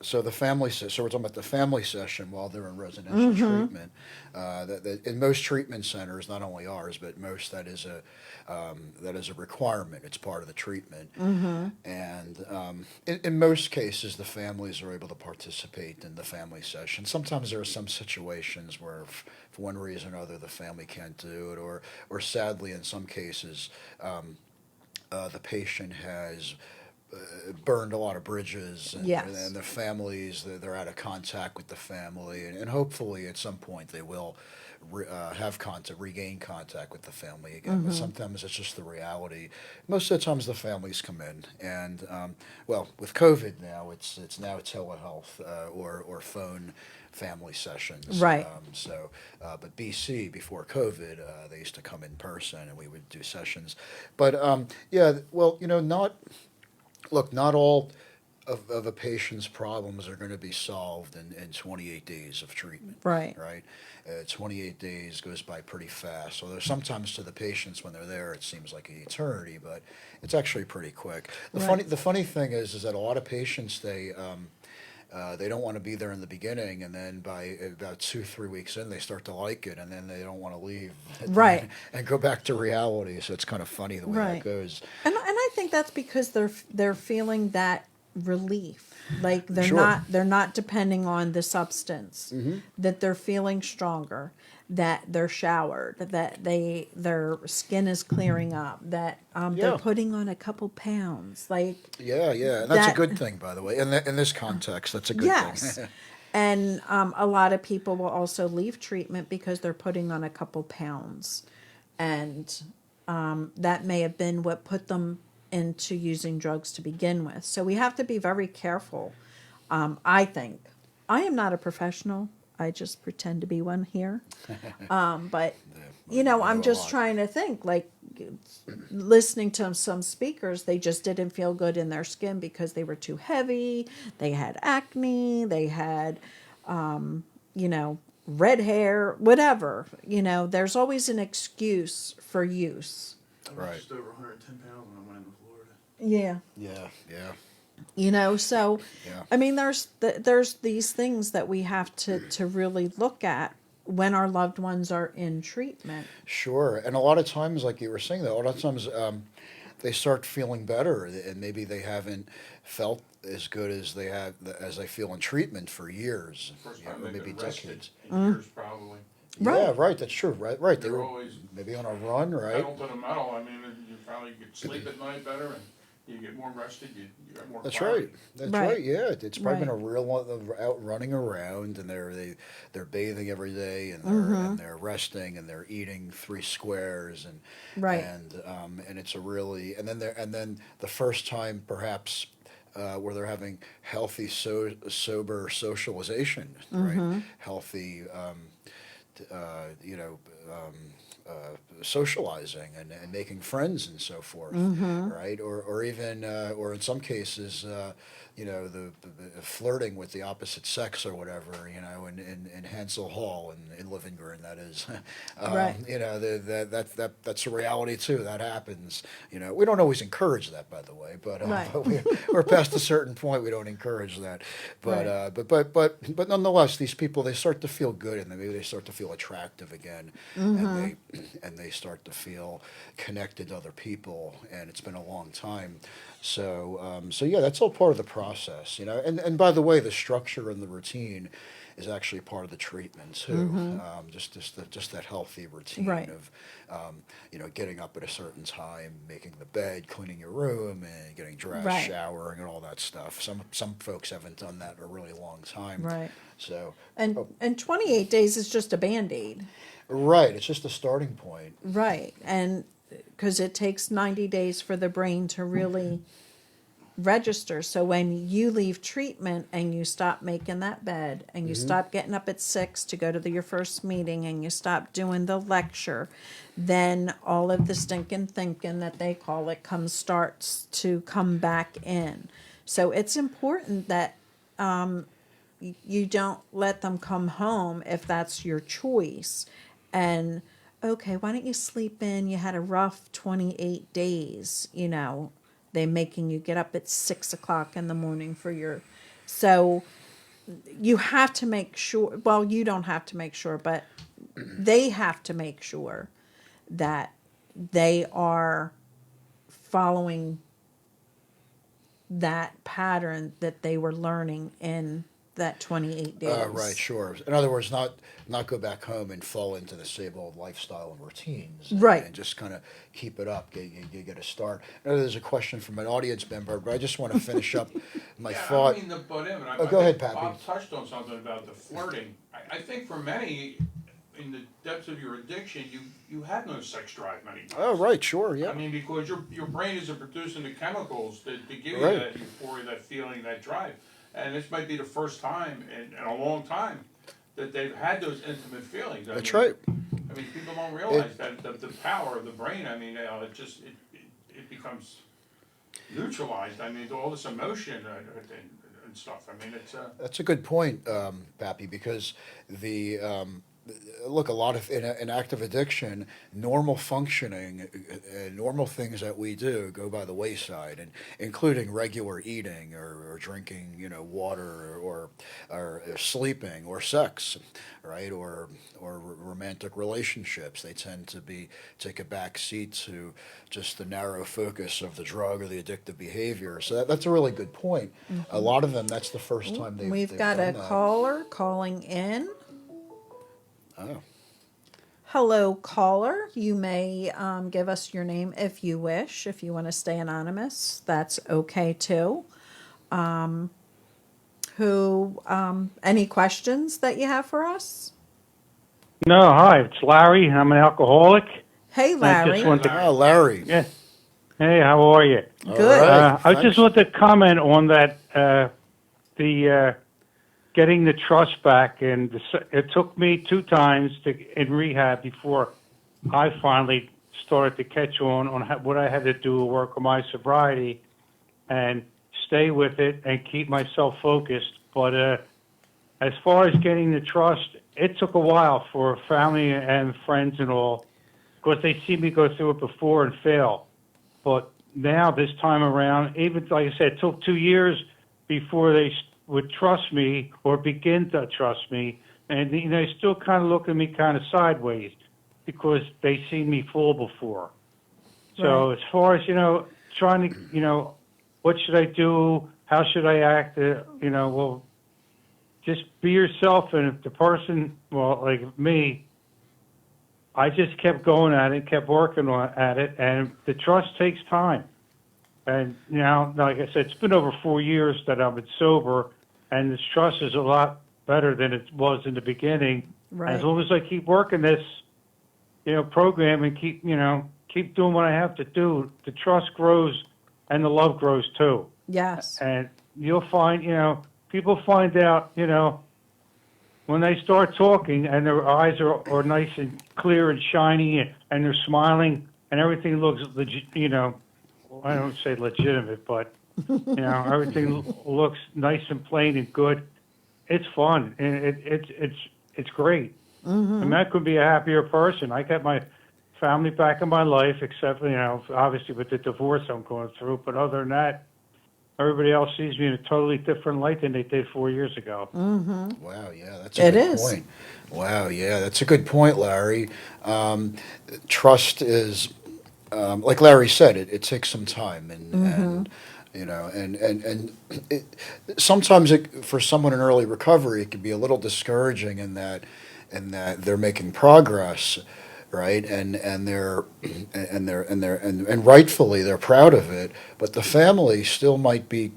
so the family, so we're talking about the family session while they're in residential treatment. That in most treatment centers, not only ours, but most, that is a requirement. It's part of the treatment. And in most cases, the families are able to participate in the family session. Sometimes there are some situations where, for one reason or another, the family can't do it, or sadly, in some cases, the patient has burned a lot of bridges, and, Yes. and the families, they're out of contact with the family, and hopefully at some point they will regain contact with the family again. But sometimes it's just the reality. Most of the times the families come in, and well, with COVID now, it's now telehealth or phone family sessions. Right. But BC before COVID, they used to come in person, and we would do sessions. But yeah, well, you know, not all of a patient's problems are going to be solved in 28 days of treatment. Right. Right. 28 days goes by pretty fast. Although sometimes to the patients when they're there, it seems like an eternity, but it's actually pretty quick. The funny thing is that a lot of patients, they don't want to be there in the beginning, and then by about 2-3 weeks in, they start to like it, and then they don't want to leave. Right. And go back to reality. So it's kind of funny the way that goes. And I think that's because they're feeling that relief. Like they're Sure. not depending on the substance. That they're feeling stronger, that they're showered, that their skin is clearing up, that they're Yeah. putting on a couple pounds. Like, Yeah, and that's That- a good thing, by the way. In this context, that's a good yes. thing. And a lot of people will also leave treatment because they're putting on a couple pounds. And that may have been what put them into using drugs to begin with. So we have to be very careful. I think. I am not a professional. I just pretend to be one here. But, you know, I'm a just lot. trying to think, like, listening to some speakers, they just didn't feel good in their skin because they were too heavy. They had acne. They had, you know, red hair, whatever. You know, there's always an excuse for use. I was Right. just over 110 pounds when I went into Florida. Yeah. Yeah. You know, so Yeah. I mean, there's these things that we have to really look at when our loved ones are in treatment. Sure. And a lot of times, like you were saying, though, a lot of times they start feeling better, and maybe they haven't felt as good as they feel in treatment for years, First you know, time or they've maybe been rested decades. in years, probably. Yeah, right. That's true. Right. They They're were always maybe on a run, right? pedal to the metal. I mean, you probably get sleep at night better, and you get more rested. You get more. That's clarity. right. That's Right. right. Yeah, it's probably been a Right. real one of out running around, and they're bathing every day, and they're resting, and they're eating 3 squares, and Right. and it's a really and then the first time perhaps. Where they're having healthy, sober socialization, right? Healthy, you know, socializing and making friends and so forth, right? Or even, or in some cases, you know, the flirting with the opposite sex or whatever, you know, in Hansel Hall in Lavingren, that is, Right. you know, that's a reality too. That happens. You know, we don't always encourage that, by the way, but, Right. but we're past a certain point. We don't encourage that, but Right. but nonetheless, these people, they start to feel good, and then maybe they start to feel attractive again, and they start to feel connected to other people, and it's been a long time. So yeah, that's all part of the process, you know. And by the way, the structure and the routine is actually part of the treatment too. Just that healthy routine Right. of, you know, getting up at a certain time, making the bed, cleaning your room, and getting dressed, Right. showering, and all that stuff. Some folks haven't done that in a really long time. Right. So And 28 days is just a Band-Aid. right, it's just a starting point. Right. And because it takes 90 days for the brain to really register. So when you leave treatment and you stop making that bed and you stop getting up at 6 to go to your first meeting and you stop doing the lecture, then all of the stinking thinking that they call it starts to come back in. So it's important that you don't let them come home if that's your choice. And okay, why don't you sleep in? You had a rough 28 days, you know, they making you get up at 6 o'clock in the morning for your, so you have to make sure, well, you don't have to make sure, but they have to make sure that they are following that pattern that they were learning in that 28 days. Right, sure. In other words, not go back home and fall into the same old lifestyle and routines. Right. And just kind of keep it up, get a start. I know there's a question from an audience member, but I just want to finish up my Yeah, thought. I don't mean to butt in, but Oh, I go ahead, think Pappy. Bob touched on something about the flirting. I think for many, in the depths of your addiction, you have no sex drive many times. Oh, right, sure, yeah. I mean, because your brain isn't producing the chemicals to give you Right. that euphoria, that feeling, that drive. And this might be the first time in a long time that they've had those intimate feelings. That's mean, right. I mean, people don't realize that the power of the brain. I mean, it becomes neutralized. I mean, all this emotion and stuff. I mean, it's That's a good point, Pappy, because look, a lot of in active addiction, normal functioning, normal things that we do go by the wayside, and including regular eating or drinking, you know, water or sleeping or sex, right, or romantic relationships. They tend to take a back seat to just the narrow focus of the drug or the addictive behavior. So that's a really good point. A lot of them, that's the first time We've they've got a done that. caller calling in. Oh. Hello, caller. You may give us your name if you wish. If you want to stay anonymous, that's okay too. Any questions that you have for us? No, hi, it's Larry. I'm an alcoholic. Hey, I Larry. just want to, Ah, Larry. yeah. Hey, how are you? All Good. right, I thanks. just want to comment on that, the getting the trust back, and it took me 2 times in rehab before I finally started to catch on what I had to do to work on my sobriety and stay with it and keep myself focused. But as far as getting the trust, it took a while for family and friends and all, because they see me go through it before and fail. But now, this time around, even like I said, it took 2 years before they would trust me or begin to trust me. And they still kind of look at me kind of sideways because they seen me fall before. So Right. as far as, trying to, what should I do? How should I act? Well, just be yourself. And if the person, well, like me, I just kept going at it, kept working at it, and the trust takes time. And now, like I said, it's been over 4 years that I've been sober, and this trust is a lot better than it was in the beginning. Right. As long as I keep working this, program and keep doing what I have to do, the trust grows and the love grows too. Yes. And you'll find, people find out, when they start talking and their eyes are nice and clear and shiny and they're smiling and everything looks legit, I don't say legitimate, but, everything looks nice and plain and good. It's fun and it's great. And that could be a happier person. I got my family back in my life, except, obviously with the divorce I'm going through. But other than that, everybody else sees me in a totally different light than they did 4 years ago. Wow, yeah, that's a It good is. point. Wow, yeah, that's a good point, Larry. Trust is, like Larry said, it takes some time, and it, sometimes for someone in early recovery, it can be a little discouraging in that they're making progress, right? And rightfully they're proud of it, but the family still might be,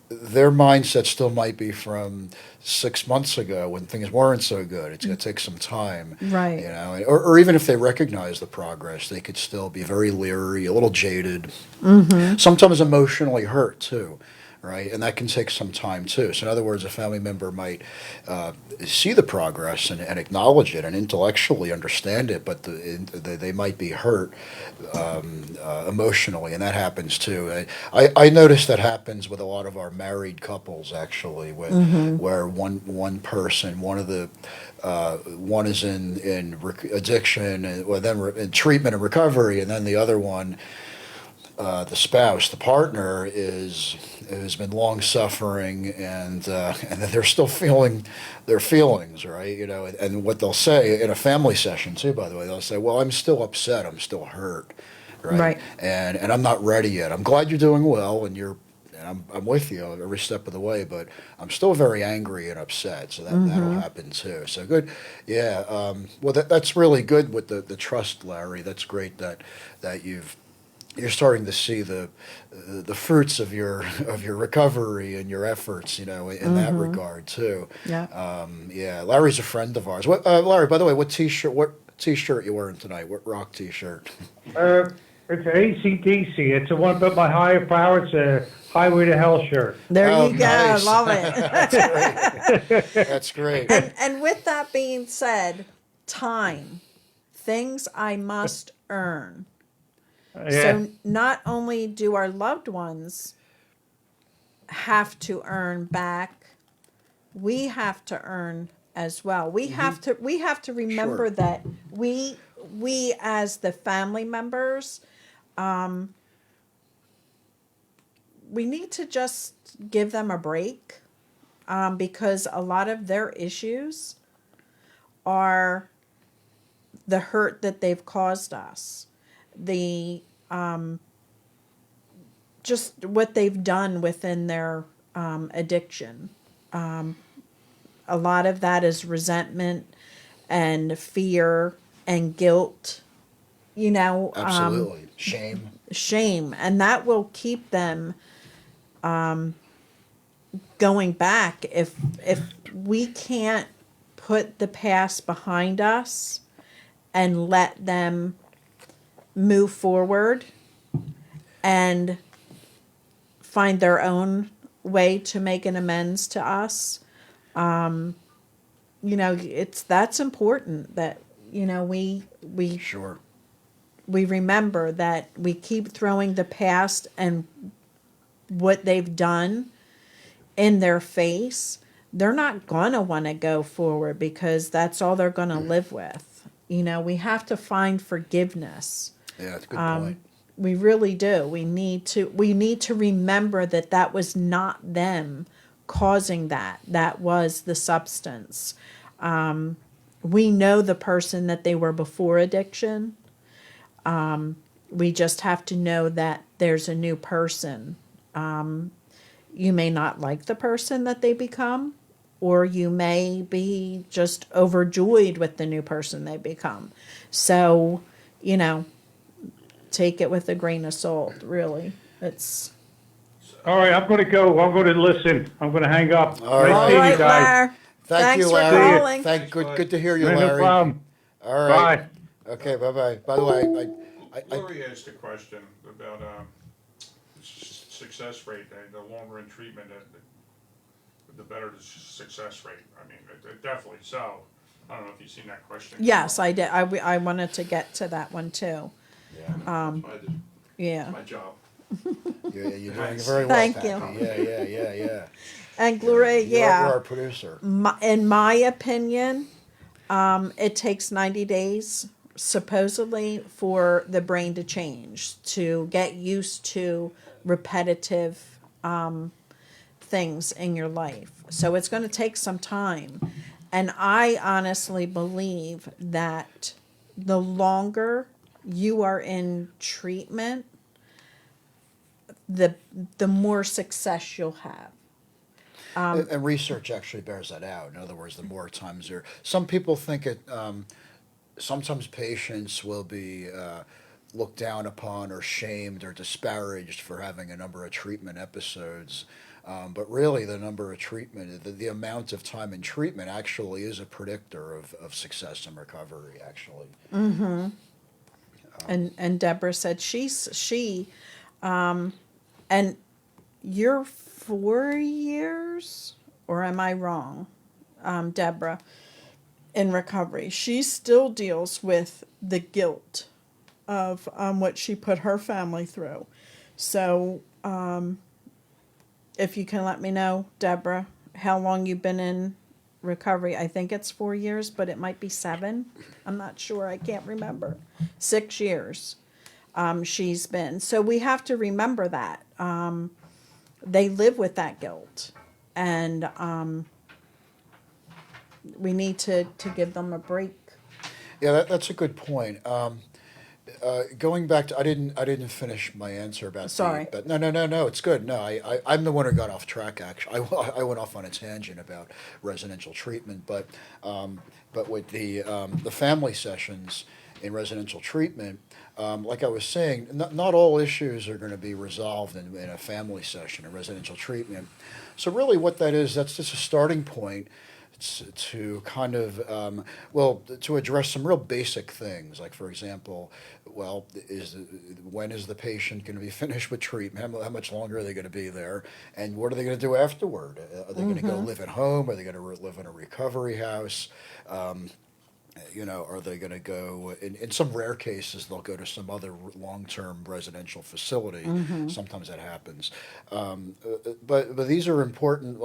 their mindset still might be from 6 months ago when things weren't so good. It's going to take some time, Right. or even if they recognize the progress, they could still be very leery, a little jaded, sometimes emotionally hurt too, right? And that can take some time too. So in other words, a family member might see the progress and acknowledge it and intellectually understand it, but they might be hurt emotionally, and that happens too. I notice that happens with a lot of our married couples actually, where one person, one is in addiction, and then in treatment and recovery, and then the other one, the spouse, the partner, has been long suffering, and then they're still feeling their feelings, right? And what they'll say in a family session too, by the way, they'll say, "Well, I'm still upset. I'm still hurt, right? Right. And I'm not ready yet. I'm glad you're doing well, and I'm with you every step of the way, but I'm still very angry and upset. So that'll happen too. So good, yeah. Well, that's really good with the trust, Larry. That's great that you're starting to see the fruits of your recovery and your efforts, in that regard too. Yeah. Yeah, Larry's a friend of ours. Larry, by the way, what T-shirt you wearing tonight? What rock T-shirt? It's AC/DC. It's the one about my higher power. It's a Highway to Hell shirt. There Oh, you go. nice. Love it. That's great. And with that being said, time, things I must earn. Yeah. So not only do our loved ones have to earn back, we have to earn as well. We have to remember Sure. that we as the family members, we need to just give them a break, because a lot of their issues are the hurt that they've caused us, the just what they've done within their addiction. A lot of that is resentment and fear and guilt, Absolutely. Shame. shame, and that will keep them going back if we can't put the past behind us and let them move forward and find their own way to make an amends to us. That's important that we Sure. we remember that we keep throwing the past and what they've done in their face, they're not going to want to go forward because that's all they're going to live with. You know, we have to find forgiveness. Yeah, that's a good point. We really do. We need to remember that that was not them causing that. That was the substance. We know the person that they were before addiction. We just have to know that there's a new person. You may not like the person that they become, or you may be just overjoyed with the new person they become. So, you know, take it with a grain of salt, really. It's All right, I'm going to go. I'm going to listen. I'm going to hang up. All right. Nice all seeing right, you guys. Larry. Thank Thanks you, for Larry. calling. Good to hear you, No Larry. problem. All right. Bye. Okay, bye-bye. By the way, Lori asked a question about, success rate, the longer in treatment, the better the success rate. I mean, definitely so. I don't know if you've seen that question. Yes, I did. I wanted to get to that one too. Yeah. My job. you're doing very well, Thank Pappy. you. Yeah. And Gloria, You're yeah. our producer. In my opinion, it takes 90 days supposedly for the brain to change, to get used to repetitive things in your life. So it's going to take some time. And I honestly believe that the longer you are in treatment, the more success you'll have. And research actually bears that out. In other words, the more times you're, some people think it, sometimes patients will be looked down upon or shamed or disparaged for having a number of treatment episodes. But really, the number of treatment, the amount of time in treatment actually is a predictor of success and recovery, actually. And Deborah said and you're 4 years, or am I wrong, Deborah, in recovery? She still deals with the guilt of what she put her family through. So if you can let me know, Deborah, how long you've been in recovery. I think it's 4 years, but it might be 7. I'm not sure. I can't remember. 6 years she's been. So we have to remember that. They live with that guilt. And we need to give them a break. Yeah, that's a good point. Going back to, I didn't finish my answer about. Sorry. But no, it's good. No, I'm the one who got off track. Actually, I went off on a tangent about residential treatment, but with the family sessions in residential treatment, like I was saying, not all issues are going to be resolved in a family session in residential treatment. So really, what that is, that's just a starting point to kind of, to address some real basic things, like, for example, when is the patient going to be finished with treatment? How much longer are they going to be there? And what are they going to do afterward? Are they going to go live at home? Are they going to live in a recovery house? Are they going to go, in some rare cases, they'll go to some other long-term residential facility. Sometimes that happens. But these are important,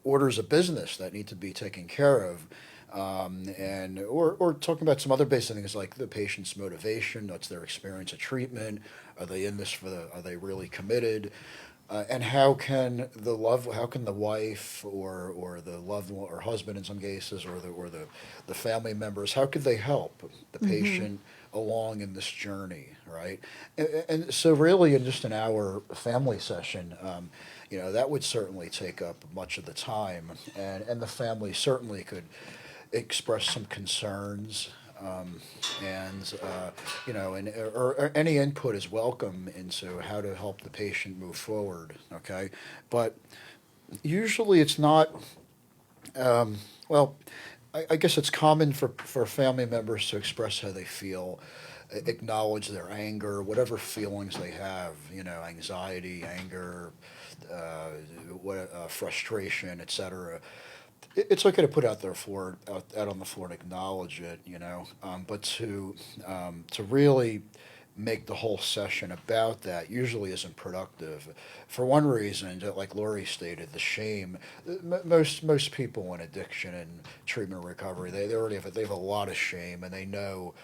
orders of business that need to be taken care of. Or talking about some other basic things like the patient's motivation, what's their experience of treatment, are they in this are they really committed? And how can the wife or the loved one or husband in some cases or the family members, how could they help the patient along in this journey, right? And so really in just an hour family session, that would certainly take up much of the time, and the family certainly could express some concerns, or any input is welcome into how to help the patient move forward. Okay, but usually it's not. I guess it's common for family members to express how they feel, acknowledge their anger, whatever feelings they have. Anxiety, anger, frustration, etc. it's okay to put out there out on the floor and acknowledge it, but to really make the whole session about that usually isn't productive. For one reason, like Lori stated, the shame. Most people in addiction and treatment recovery, they already they have a lot of shame, and they know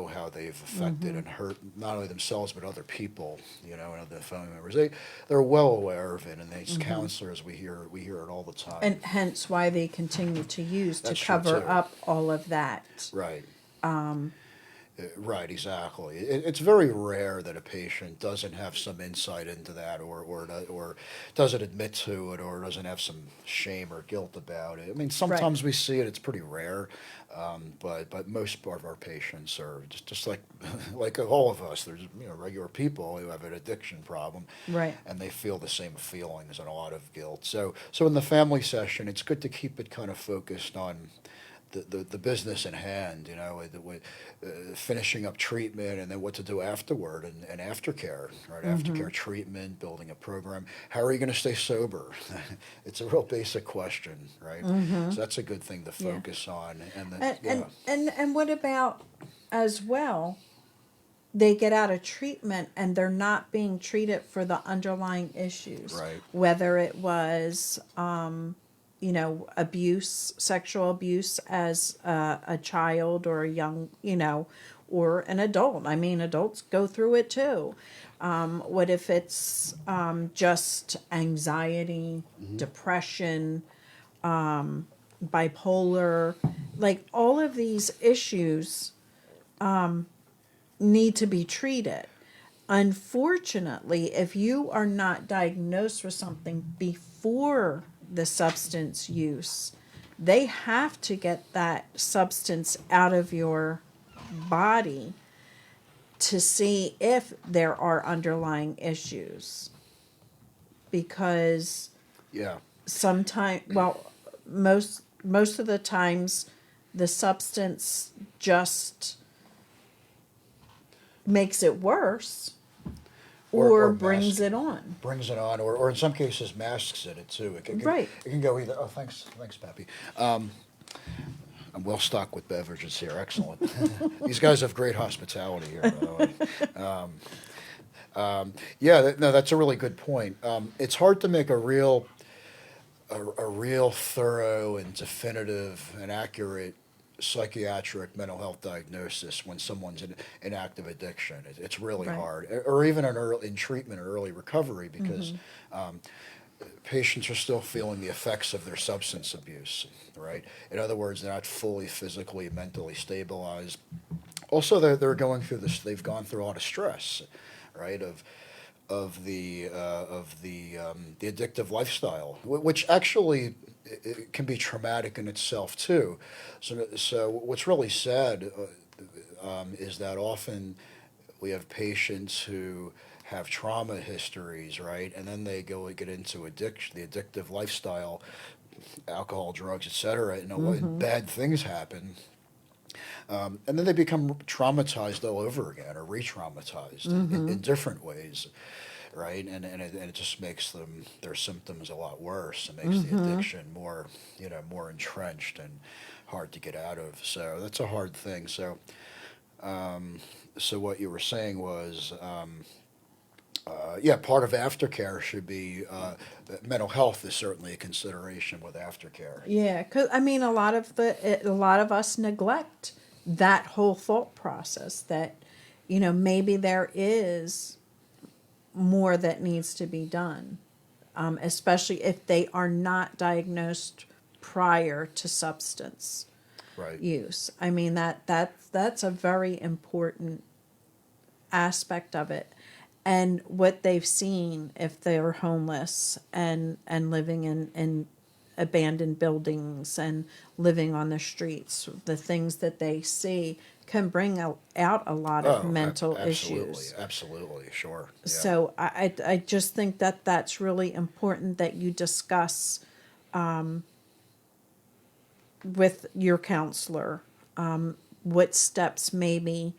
how they've affected and hurt not only themselves but other people, and other family members. They're well aware of it, and as counselors, we hear it all the time. And hence why they continue to use to That's true, cover too. up all of that. Right. Right, exactly. It's very rare that a patient doesn't have some insight into that, or doesn't admit to it, or doesn't have some shame or guilt about it. I mean, sometimes we see it; it's pretty rare, but most of our patients are just like like all of us. There's regular people who have an addiction problem, Right. and they feel the same feelings and a lot of guilt. So in the family session, it's good to keep it kind of focused on the business in hand, finishing up treatment and then what to do afterward and aftercare, right? Aftercare treatment, building a program. How are you going to stay sober? It's a real basic question, right? So that's a good thing to Yeah. focus on. And what about as well? They get out of treatment and they're not being treated for the underlying issues, Right. whether it was abuse, sexual abuse as a child or a young, or an adult. I mean, adults go through it too. What if it's just anxiety, depression, bipolar? Like all of these issues need to be treated. Unfortunately, if you are not diagnosed with something before the substance use, they have to get that substance out of your body to see if there are underlying issues. Because Yeah. sometimes, well, most of the times, the substance just makes it worse or brings it on. Brings it on, or in some cases masks it too. Right. It can go either. Oh, thanks, Pappy. I'm well stocked with beverages here. Excellent. These guys have great hospitality here, by the way. No, that's a really good point. It's hard to make a real thorough and definitive and accurate psychiatric mental health diagnosis when someone's in active addiction. It's really Right. hard, or even in treatment or early recovery, because patients are still feeling the effects of their substance abuse, right? In other words, they're not fully physically, mentally stabilized. Also, they're going through this. They've gone through a lot of stress, right? Of the addictive lifestyle, which actually it can be traumatic in itself too. So what's really sad is that often we have patients who have trauma histories, right, and then they get into addiction, the addictive lifestyle, alcohol, drugs, etc., and bad things happen. And then they become traumatized all over again, or re-traumatized in different ways, right? And it just makes their symptoms a lot worse. It makes the addiction more entrenched and hard to get out of. So that's a hard thing. So what you were saying was, part of aftercare should be mental health is certainly a consideration with aftercare. Yeah, because I mean, a lot of us neglect that whole thought process. That maybe there is more that needs to be done, especially if they are not diagnosed prior to substance Right. use. I mean that's a very important aspect of it. And what they've seen if they're homeless and living in abandoned buildings and living on the streets, the things that they see can bring out a lot of mental issues. Absolutely, sure. Yeah. So I just think that that's really important that you discuss with your counselor what steps maybe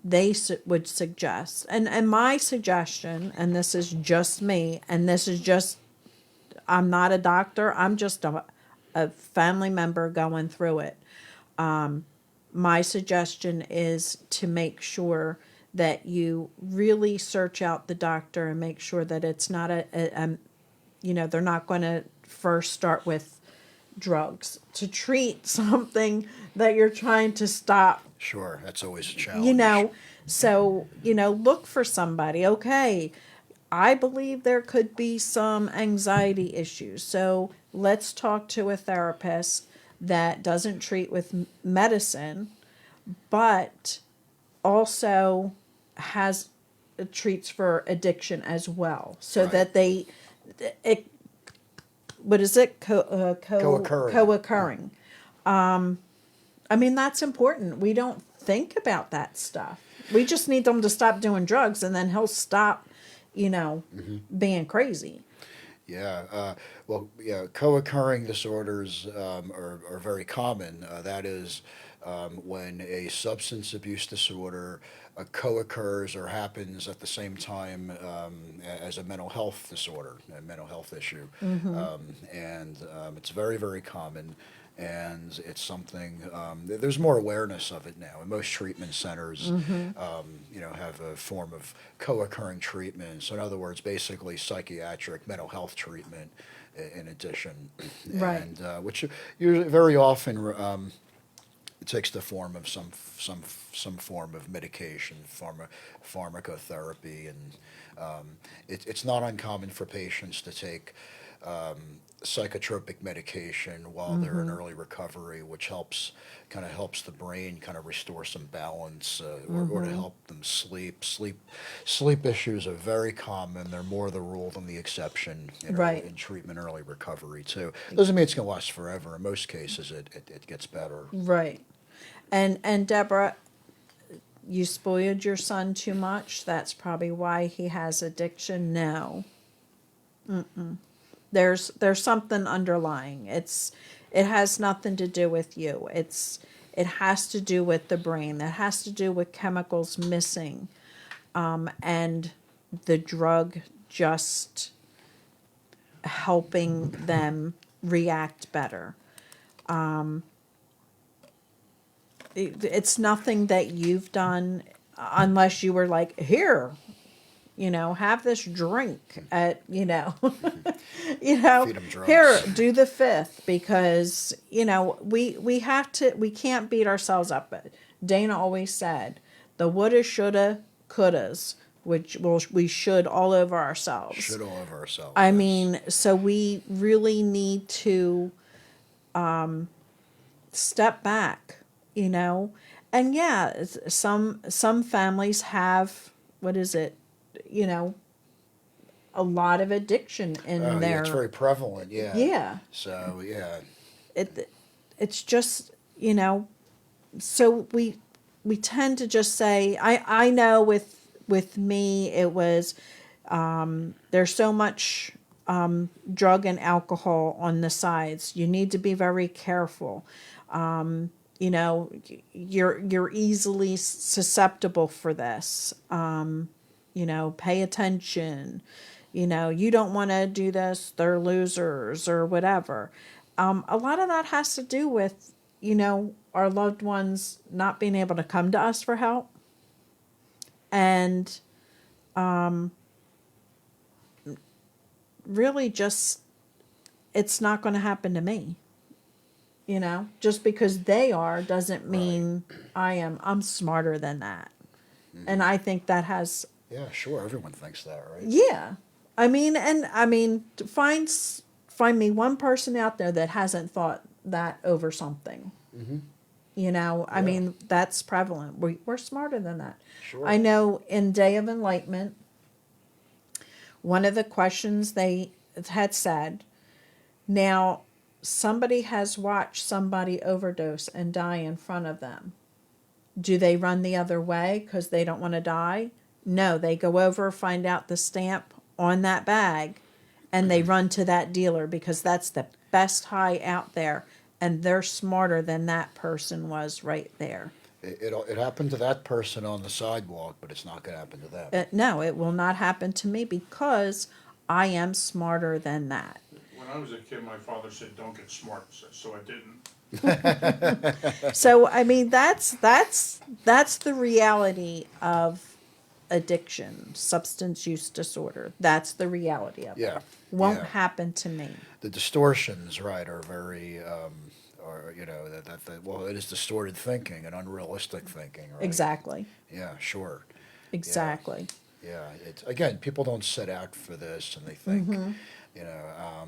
they would suggest. And my suggestion, and this is just me, and this is just, I'm not a doctor, I'm just a family member going through it, my suggestion is to make sure that you really search out the doctor and make sure that it's not they're not going to first start with drugs to treat something that you're trying to stop. Sure, that's always a challenge. Look for somebody. Okay, I believe there could be some anxiety issues. So let's talk to a therapist that doesn't treat with medicine, but also has treats for addiction as well. So Right. that what is it? Co-occurring. Co-occurring. I mean, that's important. We don't think about that stuff. We just need them to stop doing drugs, and then he'll stop, being crazy. Yeah, co-occurring disorders are very common. That is, when a substance abuse disorder co-occurs or happens at the same time as a mental health disorder, a mental health issue. It's very, very common. And it's something, there's more awareness of it now. And most treatment centers, have a form of co-occurring treatment. So in other words, basically psychiatric mental health treatment in addition. Right. And which usually very often it takes the form of some form of medication, pharmacotherapy, and it's not uncommon for patients to take psychotropic medication while they're in early recovery, which helps the brain kind of restore some balance, or to help them sleep. Sleep issues are very common. They're more the rule than the exception Right. in treatment early recovery too. Doesn't mean it's going to last forever. In most cases, it gets better. Right. And Deborah, you spoiled your son too much. That's probably why he has addiction. No. There's something underlying. It has nothing to do with you. It has to do with the brain. That has to do with chemicals missing, and the drug just helping them react better. It's nothing that you've done, unless you were like, here, have this drink at, Feed 'em drugs. here, do the fifth, because, we can't beat ourselves up. Dana always said, the woulda, shoulda, couldas, which we should all over ourselves. Should all of ourselves. I yes. mean, so we really need to step back, and yeah, some families have, what is it, a lot of addiction in Yeah, their. it's very prevalent. Yeah. Yeah. So yeah. It's just, so we tend to just say, I know with me it was, there's so much drug and alcohol on the sides. You need to be very careful. You're easily susceptible for this. Pay attention. You don't want to do this. They're losers or whatever. A lot of that has to do with, our loved ones not being able to come to us for help. And really just, it's not going to happen to me. Just because they are doesn't mean I am. I'm smarter than that. And I think that has. Yeah, sure. Everyone thinks that, right? Yeah. To find me one person out there that hasn't thought that over something. I mean, that's prevalent. We're smarter than that. Sure. I know in Day of Enlightenment, one of the questions they had said, now somebody has watched somebody overdose and die in front of them. Do they run the other way because they don't want to die? No, they go over, find out the stamp on that bag, and they run to that dealer because that's the best high out there, and they're smarter than that person was right there. It happened to that person on the sidewalk, but it's not going to happen to them. No, it will not happen to me because I am smarter than that. When I was a kid, my father said, "Don't get smart," so I didn't. So I mean, that's the reality of addiction, substance use disorder. That's the reality of Yeah, it. Won't yeah. happen to me. The distortions, right, are very, or well, it is distorted thinking and unrealistic thinking, right? Exactly. Yeah, sure. Exactly. Yeah, it's again, people don't set out for this, and they think, Mm-hmm. you know,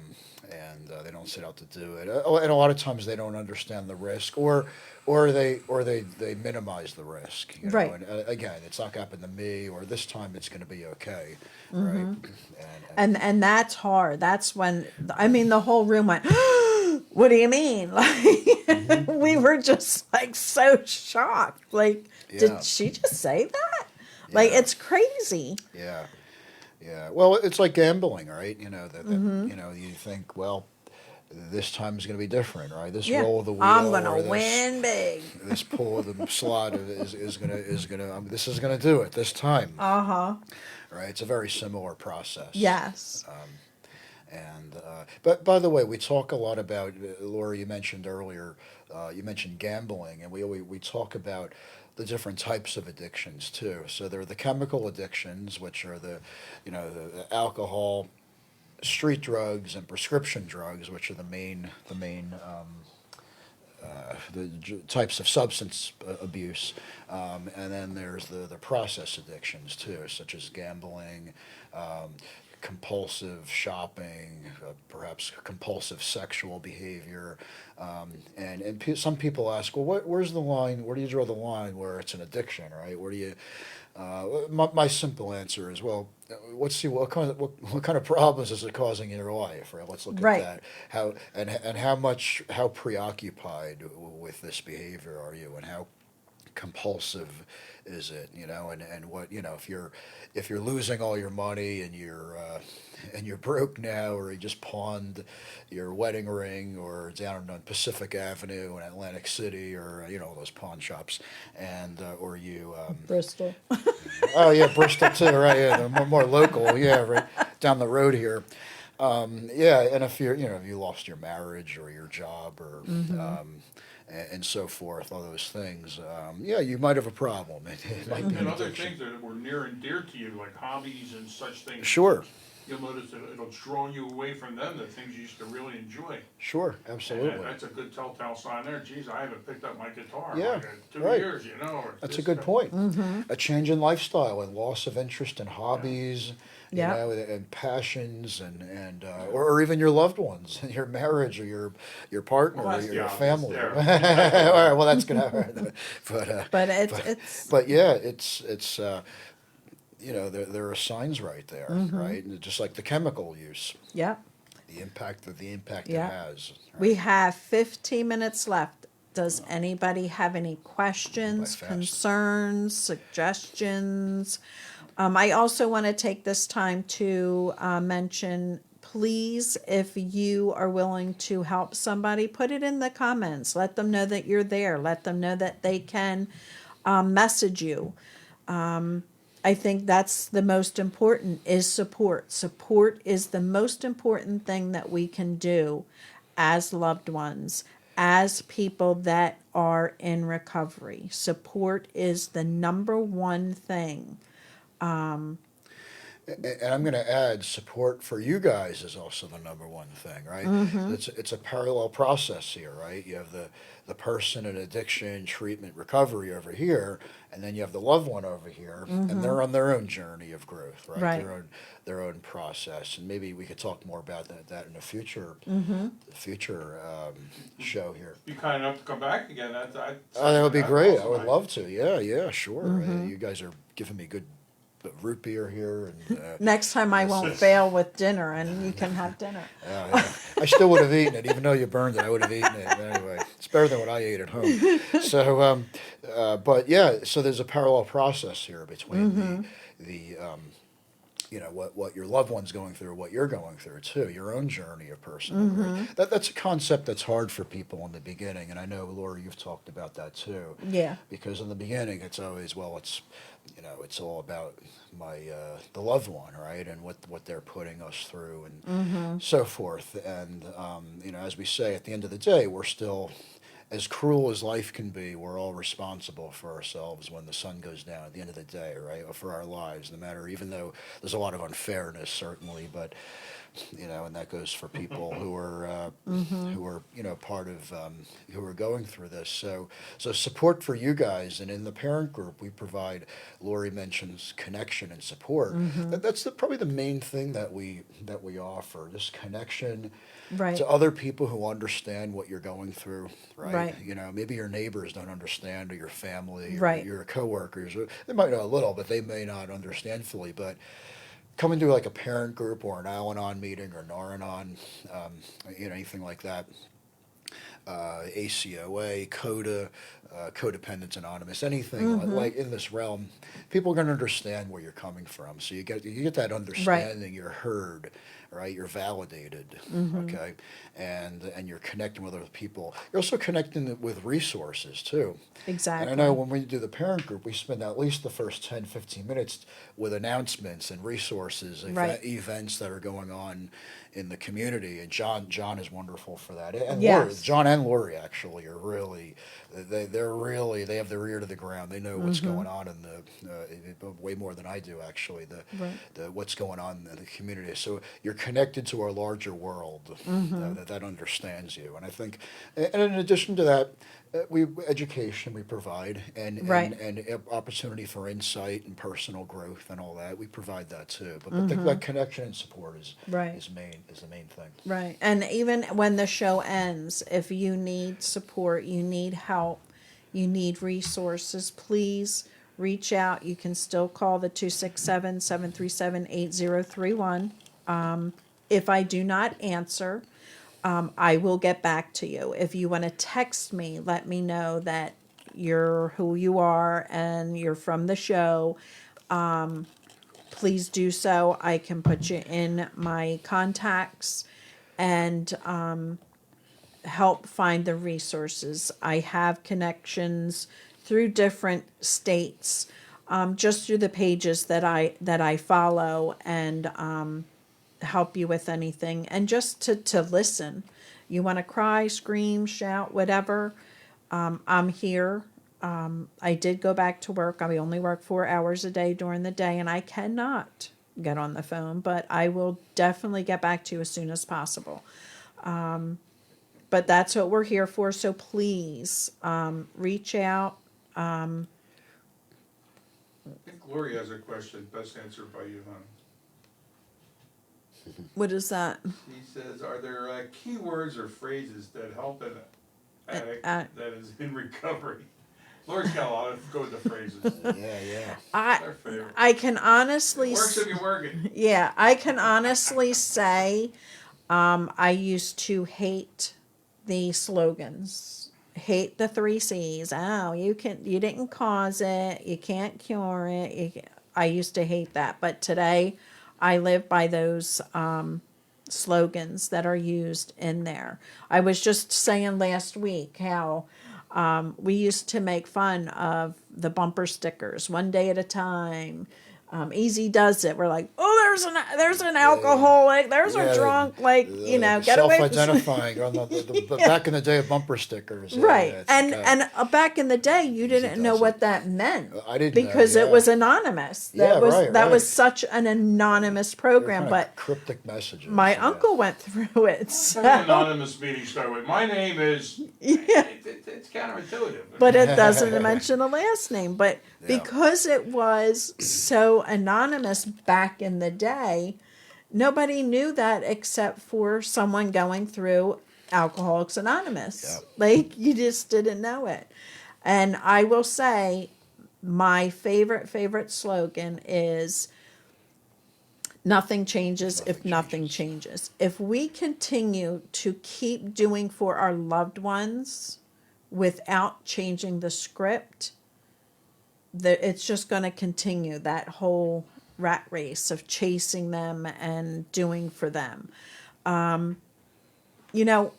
they don't set out to do it. And a lot of times they don't understand the risk, or they minimize the risk. You know? Right. And again, it's not going to happen to me, or this time it's going to be okay, right? Mm-hmm. And that's hard. That's when I mean the whole room went. What do you mean? Like we were just like so shocked. Like, Yeah. did she just say that? Like Yeah. it's crazy. Yeah, yeah. Well, it's like gambling, right? You know that Mm-hmm. you know you think, well, this time is going to be different, right? This Yeah. roll of the wheel, I'm or gonna this, win big. this pull of the slot is gonna this is gonna do it this time, Uh-huh. right? It's a very similar process. Yes. And but by the way, we talk a lot about Laura. You mentioned earlier, you mentioned gambling, and we talk about the different types of addictions too. So there are the chemical addictions, which are the the alcohol, street drugs, and prescription drugs, which are the main types of substance abuse, and then there's the process addictions too, such as gambling, compulsive shopping, perhaps compulsive sexual behavior, some people ask, well, where's the line? Where do you draw the line where it's an addiction, right? Where do you? My simple answer is, well, let's see what kind of problems is it causing in your life, right? Let's look at Right. that. How preoccupied with this behavior are you, and how compulsive is it, and what, if you're losing all your money and you're broke now, or you just pawned your wedding ring, or down on Pacific Avenue in Atlantic City, or all those pawn shops, and or you Bristol. oh yeah, Bristol too, right? Yeah, they're more local, yeah, right down the road here. Yeah, and if if you lost your marriage or your job, or and so forth, all those things, yeah, you might have a problem. It might be an And other addiction. things that were near and dear to you, like hobbies and such things. Sure, You'll notice that it'll draw you away from them, the things you used to really enjoy. sure, And absolutely. that's a good telltale sign there. Geez, I haven't picked up my guitar in Yeah, like 2 right. years, or That's a this, good that. point. A change in lifestyle and loss of interest in hobbies, Yeah. and passions, and or even your loved ones, your marriage, or your partner, Well, or that's your the obvious family. there. All right, well, that's gonna. But But it's but yeah, it's there are signs right there, right? And just like the chemical use, yeah. the impact Yeah. it has. Right? We have 15 minutes left. Does anybody have any questions, fast. concerns, suggestions? I also want to take this time to mention, please, if you are willing to help somebody, put it in the comments. Let them know that you're there. Let them know that they can message you. I think that's the most important, is support. Support is the most important thing that we can do as loved ones, as people that are in recovery. Support is the number one thing. And I'm going to add, support for you guys is also the number one thing, right? It's a parallel process here, right? You have the person in addiction, treatment, recovery over here, and then you have the loved one over here, and they're on their own journey of growth, right? Right. Their own process, and maybe we could talk more about that in a future show here. Be kind enough to come back again. Oh, that would be that's great. I awesome. would love to. Yeah, sure. You guys are giving me good root beer here, and Next time I won't fail with dinner and you can have dinner. yeah. I still would have eaten it, even though you burned it. I would have eaten it anyway. It's better than what I ate at home. So, but yeah, so there's a parallel process here between the you know, what your loved one's going through, what you're going through too, your own journey of personal growth. That's a concept that's hard for people in the beginning, and I know, Laura, you've talked about that too. Yeah. Because in the beginning, it's always, well, it's, you know, it's all about my the loved one, right, and what they're putting us through and so forth. And you know, as we say, at the end of the day, we're still, as cruel as life can be, we're all responsible for ourselves when the sun goes down at the end of the day, right? Or for our lives, no matter, even though there's a lot of unfairness, certainly, but, you know, and that goes for people who are, you know, part of, who are going through this. So support for you guys, and in the parent group, we provide, Lori mentions connection and support. That's probably the main thing that we offer, this connection Right. to other people who understand what you're going through, right? Right. You know, maybe your neighbors don't understand, or your family, or Right. your coworkers. Or they might know a little, but they may not understand fully. But coming to like a parent group or an Al-Anon meeting or an R-Anon, you know, anything like that, ACOA, CODA, Codependents Anonymous, anything like in this realm, people are going to understand where you're coming from. So you get that understanding. You're heard, right? You're validated, okay, and you're connecting with other people. You're also connecting with resources too. Exactly. And I know when we do the parent group, we spend at least the first 10, 15 minutes with announcements and resources, Right. events that are going on in the community. And John is wonderful for that. And Yes. Lori, John and Lori actually are really, they have their ear to the ground. They know what's going on in the, way more than I do actually, the what's going on in the community. So you're connected to our larger world that understands you. And I think, and in addition to that, education we provide, and, Right. and opportunity for insight and personal growth and all that, we provide that too. But that connection and support is Right. is the main thing. Right. And even when the show ends, if you need support, you need help, you need resources, please reach out. You can still call the 267-737-8031. If I do not answer, I will get back to you. If you want to text me, let me know that you're who you are and you're from the show. Please do so. I can put you in my contacts and help find the resources. I have connections through different states, just through the pages that I follow, and help you with anything, and just to listen. You want to cry, scream, shout, whatever, I'm here. I did go back to work. I only work 4 hours a day during the day, and I cannot get on the phone, but I will definitely get back to you as soon as possible. But that's what we're here for, so please reach out. I think Lori has a question, best answered by you, hon. What is that? He says, are there key words or phrases that help an addict that is in recovery? Lori's got a lot of go with the phrases. Yeah. Our favorite. I can honestly It works if you work it. Yeah, I can honestly say I used to hate the slogans. Hate the 3 C's. Oh, you didn't cause it. You can't cure it. I used to hate that. But today I live by those slogans that are used in there. I was just saying last week how we used to make fun of the bumper stickers, one day at a time. Easy does it. We're like, oh, there's an alcoholic, there's a drunk, like, get away from self-identifying on the back in the day of bumper stickers. Right. It's And okay. and back in the day, you didn't know does what it. that meant. I didn't know, because it yeah. was anonymous. Yeah, right. Was such an anonymous They're program, kinda but cryptic messages. my yeah. uncle went through it. So, Every anonymous meeting start with, my name is, it's counterintuitive. but it doesn't mention a last name. But Yeah. because it was so anonymous back in the day, nobody knew that except for someone going through Alcoholics Anonymous. Yeah. Like, you just didn't know it. And I will say, my favorite slogan is, nothing changes if nothing changes. If we continue to keep doing for our loved ones without changing the script, it's just going to continue that whole rat race of chasing them and doing for them. You know,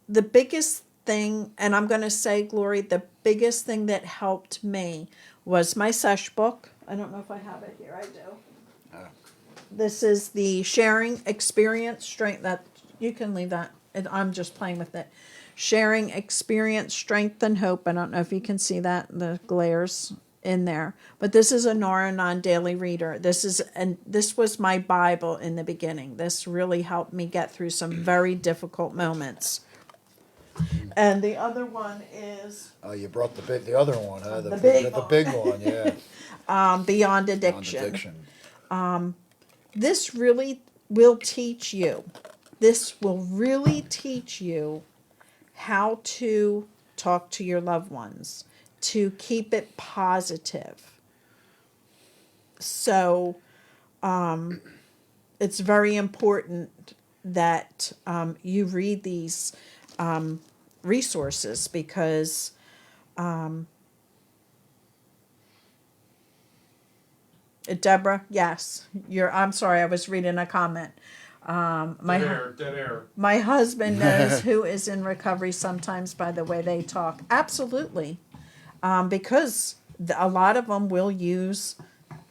the biggest thing, and I'm going to say, Glory, the biggest thing that helped me was my sesh book. I don't know if I have it here. I do. This is the Sharing Experience Strength. That you can leave that. I'm just playing with it. Sharing Experience, Strength, and Hope. I don't know if you can see that, the glares in there. But this is a Naranon daily reader. This was my Bible in the beginning. This really helped me get through some very difficult moments. And the other one is Oh, you brought the other one, huh? The big the one. big one, yeah. Beyond Beyond Addiction. addiction. This really will teach you. This will really teach you how to talk to your loved ones, to keep it positive. So, it's very important that you read these resources because Deborah, yes, I'm sorry, I was reading a comment. Dead air. My husband knows who is in recovery sometimes by the way they talk. Absolutely. Because a lot of them will use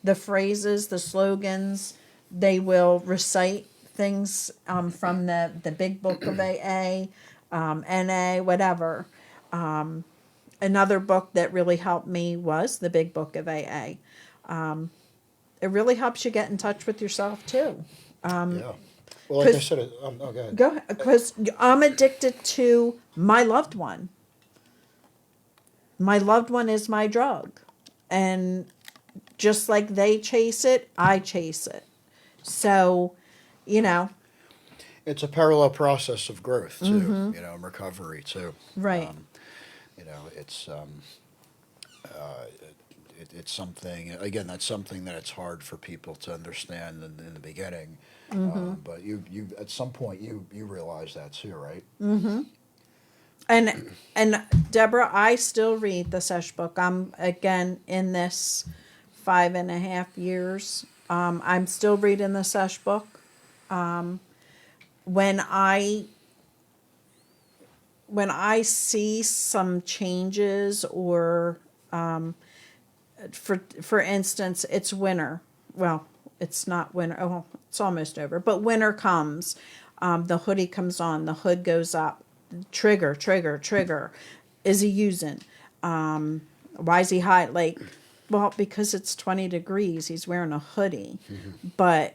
the phrases, the slogans. They will recite things from the big book of AA, NA, whatever. Another book that really helped me was the big book of AA. It really helps you get in touch with yourself too. Yeah. Well, like I 'cause- said, go ahead. Go ahead, because I'm addicted to my loved one. My loved one is my drug. And just like they chase it, I chase it. So, you know, It's a parallel process of growth too, you know, and recovery too. right. You know, it's something, again, that's something that it's hard for people to understand in the beginning. But you at some point you realize that too, right? And Deborah, I still read the Sesh book. I'm again in this 5.5 years. I'm still reading the Sesh book. When I see some changes or for instance, it's winter. Well, it's not winter. Oh, it's almost over. But winter comes. The hoodie comes on. The hood goes up. Trigger. Is he using? Why is he hot? Like, well, because it's 20 degrees. He's wearing a hoodie. But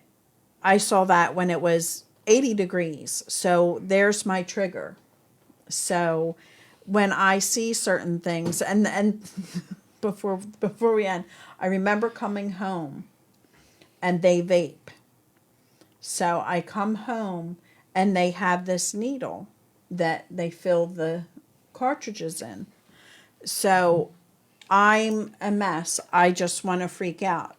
I saw that when it was 80 degrees. So there's my trigger. So when I see certain things, and before we end, I remember coming home and they vape. So I come home and they have this needle that they fill the cartridges in. So I'm a mess. I just want to freak out.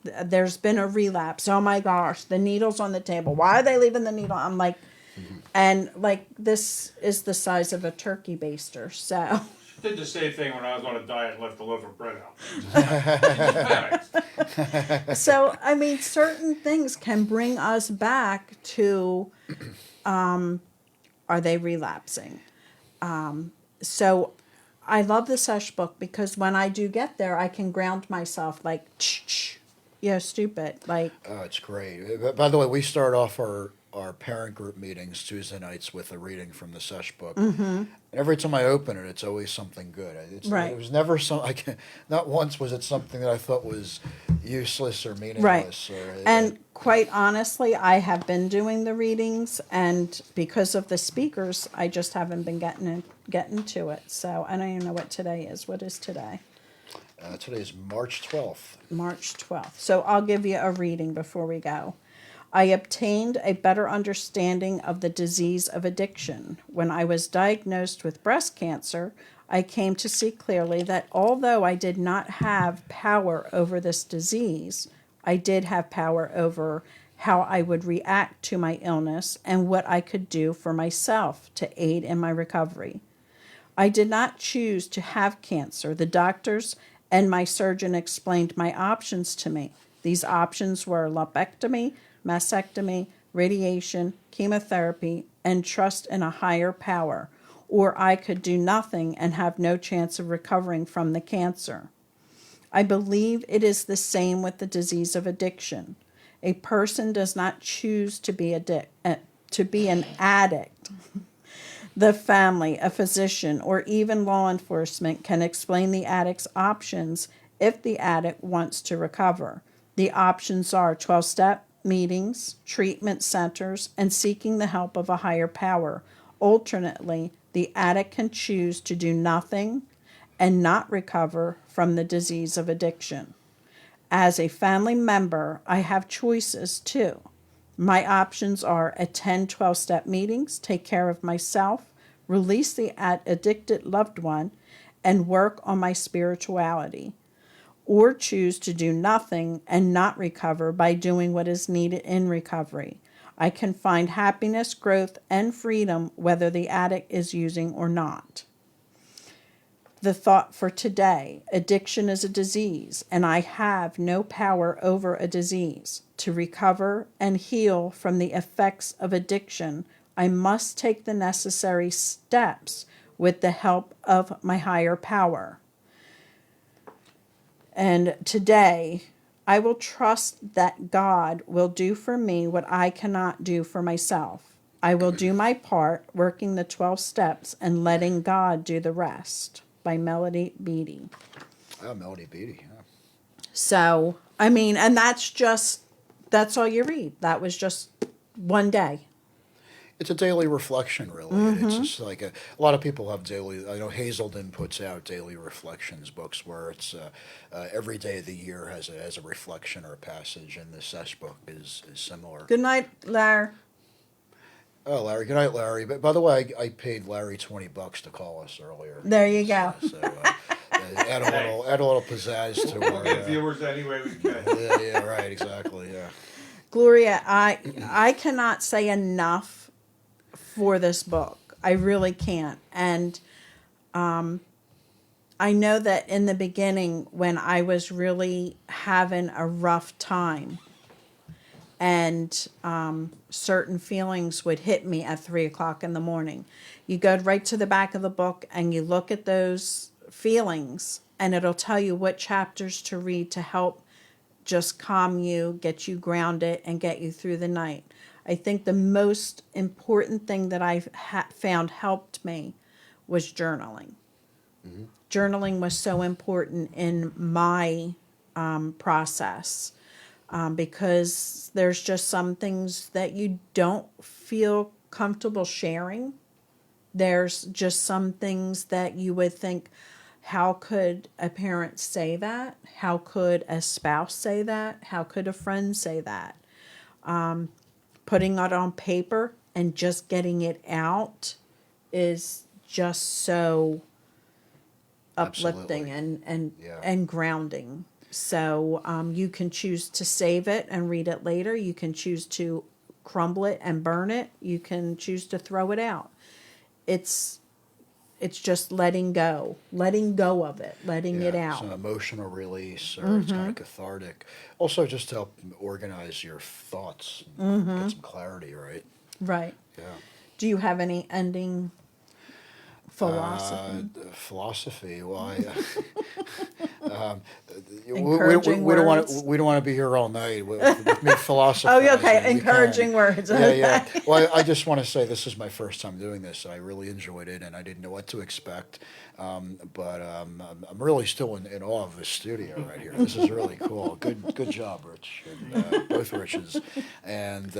There's been a relapse. Oh my gosh, the needle's on the table. Why are they leaving the needle? I'm like, and like this is the size of a turkey baster. So Did the same thing when I was on a diet and left a loaf of bread out. So, I mean, certain things can bring us back to, are they relapsing? So I love the Sesh book because when I do get there, I can ground myself like, stupid. Like, Oh, it's great. By the way, we start off our parent group meetings Tuesday nights with a reading from the Sesh book. And every time I open it, it's always something good. Right. It was never not once was it something that I thought was useless or meaningless. And quite honestly, I have been doing the readings, and because of the speakers, I just haven't been getting to it. So I don't even know what today is. What is today? Today is March 12th. March 12th. So I'll give you a reading before we go. I obtained a better understanding of the disease of addiction. When I was diagnosed with breast cancer, I came to see clearly that although I did not have power over this disease, I did have power over how I would react to my illness and what I could do for myself to aid in my recovery. I did not choose to have cancer. The doctors and my surgeon explained my options to me. These options were lumpectomy, mastectomy, radiation, chemotherapy, and trust in a higher power, or I could do nothing and have no chance of recovering from the cancer. I believe it is the same with the disease of addiction. A person does not choose to be an addict. The family, a physician, or even law enforcement can explain the addict's options if the addict wants to recover. The options are 12-step meetings, treatment centers, and seeking the help of a higher power. Alternately, the addict can choose to do nothing and not recover from the disease of addiction. As a family member, I have choices too. My options are attend 12-step meetings, take care of myself, release the addicted loved one, and work on my spirituality, or choose to do nothing and not recover by doing what is needed in recovery. I can find happiness, growth, and freedom whether the addict is using or not. The thought for today: addiction is a disease, and I have no power over a disease. To recover and heal from the effects of addiction, I must take the necessary steps with the help of my higher power. And today, I will trust that God will do for me what I cannot do for myself. I will do my part, working the 12 steps and letting God do the rest. By Melody Beattie. Oh, Melody Beattie. Yeah. So, I mean, and that's all you read. That was just one day. It's a daily reflection, really. It's just like a lot of people have daily. I know Hazelden puts out daily reflections books where it's every day of the year has a reflection or a passage, and the Sesh book is similar. Good night, Larry. Oh, Larry. Good night, Larry. But by the way, I paid Larry $20 to call us earlier. There you go. So add a little pizzazz to We'll our. get viewers any way we can. Yeah, right, exactly. Yeah. Gloria, I cannot say enough for this book. I really can't. And I know that in the beginning, when I was really having a rough time, and certain feelings would hit me at 3:00 in the morning, you go right to the back of the book and you look at those feelings, and it'll tell you what chapters to read to help just calm you, get you grounded, and get you through the night. I think the most important thing that I've found helped me was journaling. Mm-hmm. Journaling was so important in my process. Because there's just some things that you don't feel comfortable sharing. There's just some things that you would think, how could a parent say that? How could a spouse say that? How could a friend say that? Putting it on paper and just getting it out is just so uplifting and grounding. So you can choose to save it and read it later. You can choose to crumble it and burn it. You can choose to throw it out. It's just letting go of it, letting it out. It's an emotional release, or it's kind of cathartic. Also, just to help organize your thoughts, and get some clarity, right? Right. Yeah. Do you have any ending philosophy? Philosophy. Well, Encouraging we don't want words? we don't want to be here all night with me philosophizing. Oh, okay. We Encouraging can. words. Yeah. Well, I just want to say this is my first time doing this. I really enjoyed it, and I didn't know what to expect. But I'm really still in awe of this studio right here. This is really cool. Good job, Rich, and both Riches, and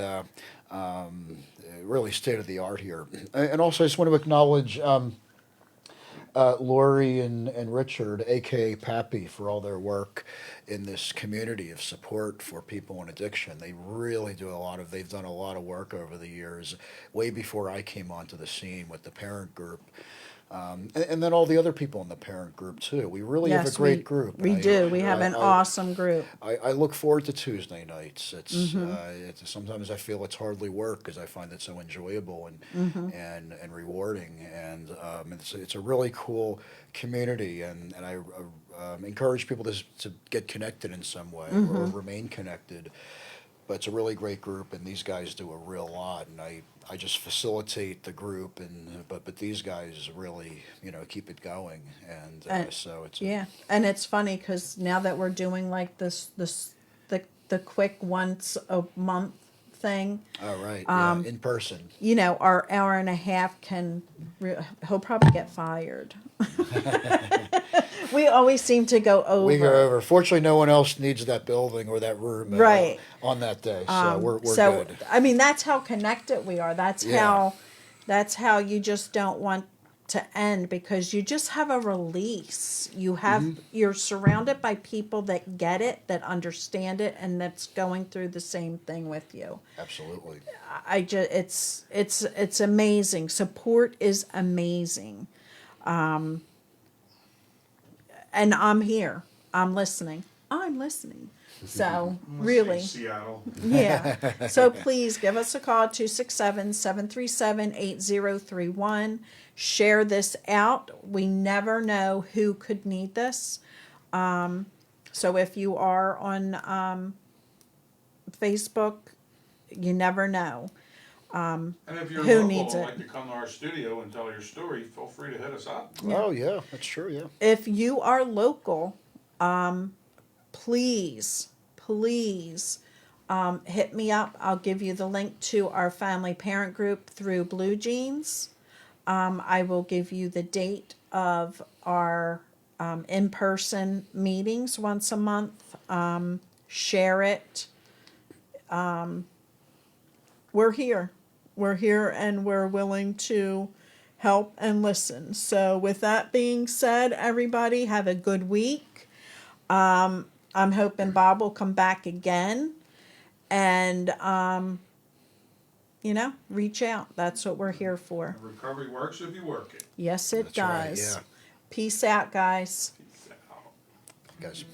really state of the art here. And also, I just want to acknowledge Lori and Richard, aka Pappy, for all their work in this community of support for people in addiction. They really do they've done a lot of work over the years, way before I came onto the scene with the parent group. And then all the other people in the parent group too. We really have a great group. We do. We have an awesome group. I look forward to Tuesday nights. It's sometimes I feel it's hardly work because I find it so enjoyable and rewarding, and it's a really cool community, and I encourage people to get connected in some way or remain connected. But it's a really great group, and these guys do a real lot, and I just facilitate the group, and but these guys really, keep it going, and so it's Yeah, and it's funny because now that we're doing like the quick once a month thing, all right, yeah, in person. our hour and a half he'll probably get fired. We always seem to go over. We go over. Fortunately, no one else needs that building or that room Right. on that day, so we're So good. I mean, that's how connected we are. Yeah. That's how you just don't want to end, because you just have a release. You're surrounded by people that get it, that understand it, and that's going through the same thing with you. Absolutely. It's amazing. Support is amazing. And I'm here. I'm listening. So really, Seattle. yeah. So please give us a call, 267-737-8031. Share this out. We never know who could need this. So if you are on Facebook, you never know. And if you're Who local needs and it? like to come to our studio and tell your story, feel free to hit us up. Oh yeah, that's true. Yeah. If you are local, please hit me up. I'll give you the link to our family parent group through Blue Jeans. I will give you the date of our in-person meetings once a month. Share it. We're here. We're here, and we're willing to help and listen. So with that being said, everybody have a good week. I'm hoping Bob will come back again, and reach out. That's what we're here for. Recovery works if you work it. Yes, it That's right, does. yeah. Peace out, guys. Peace out. Guys.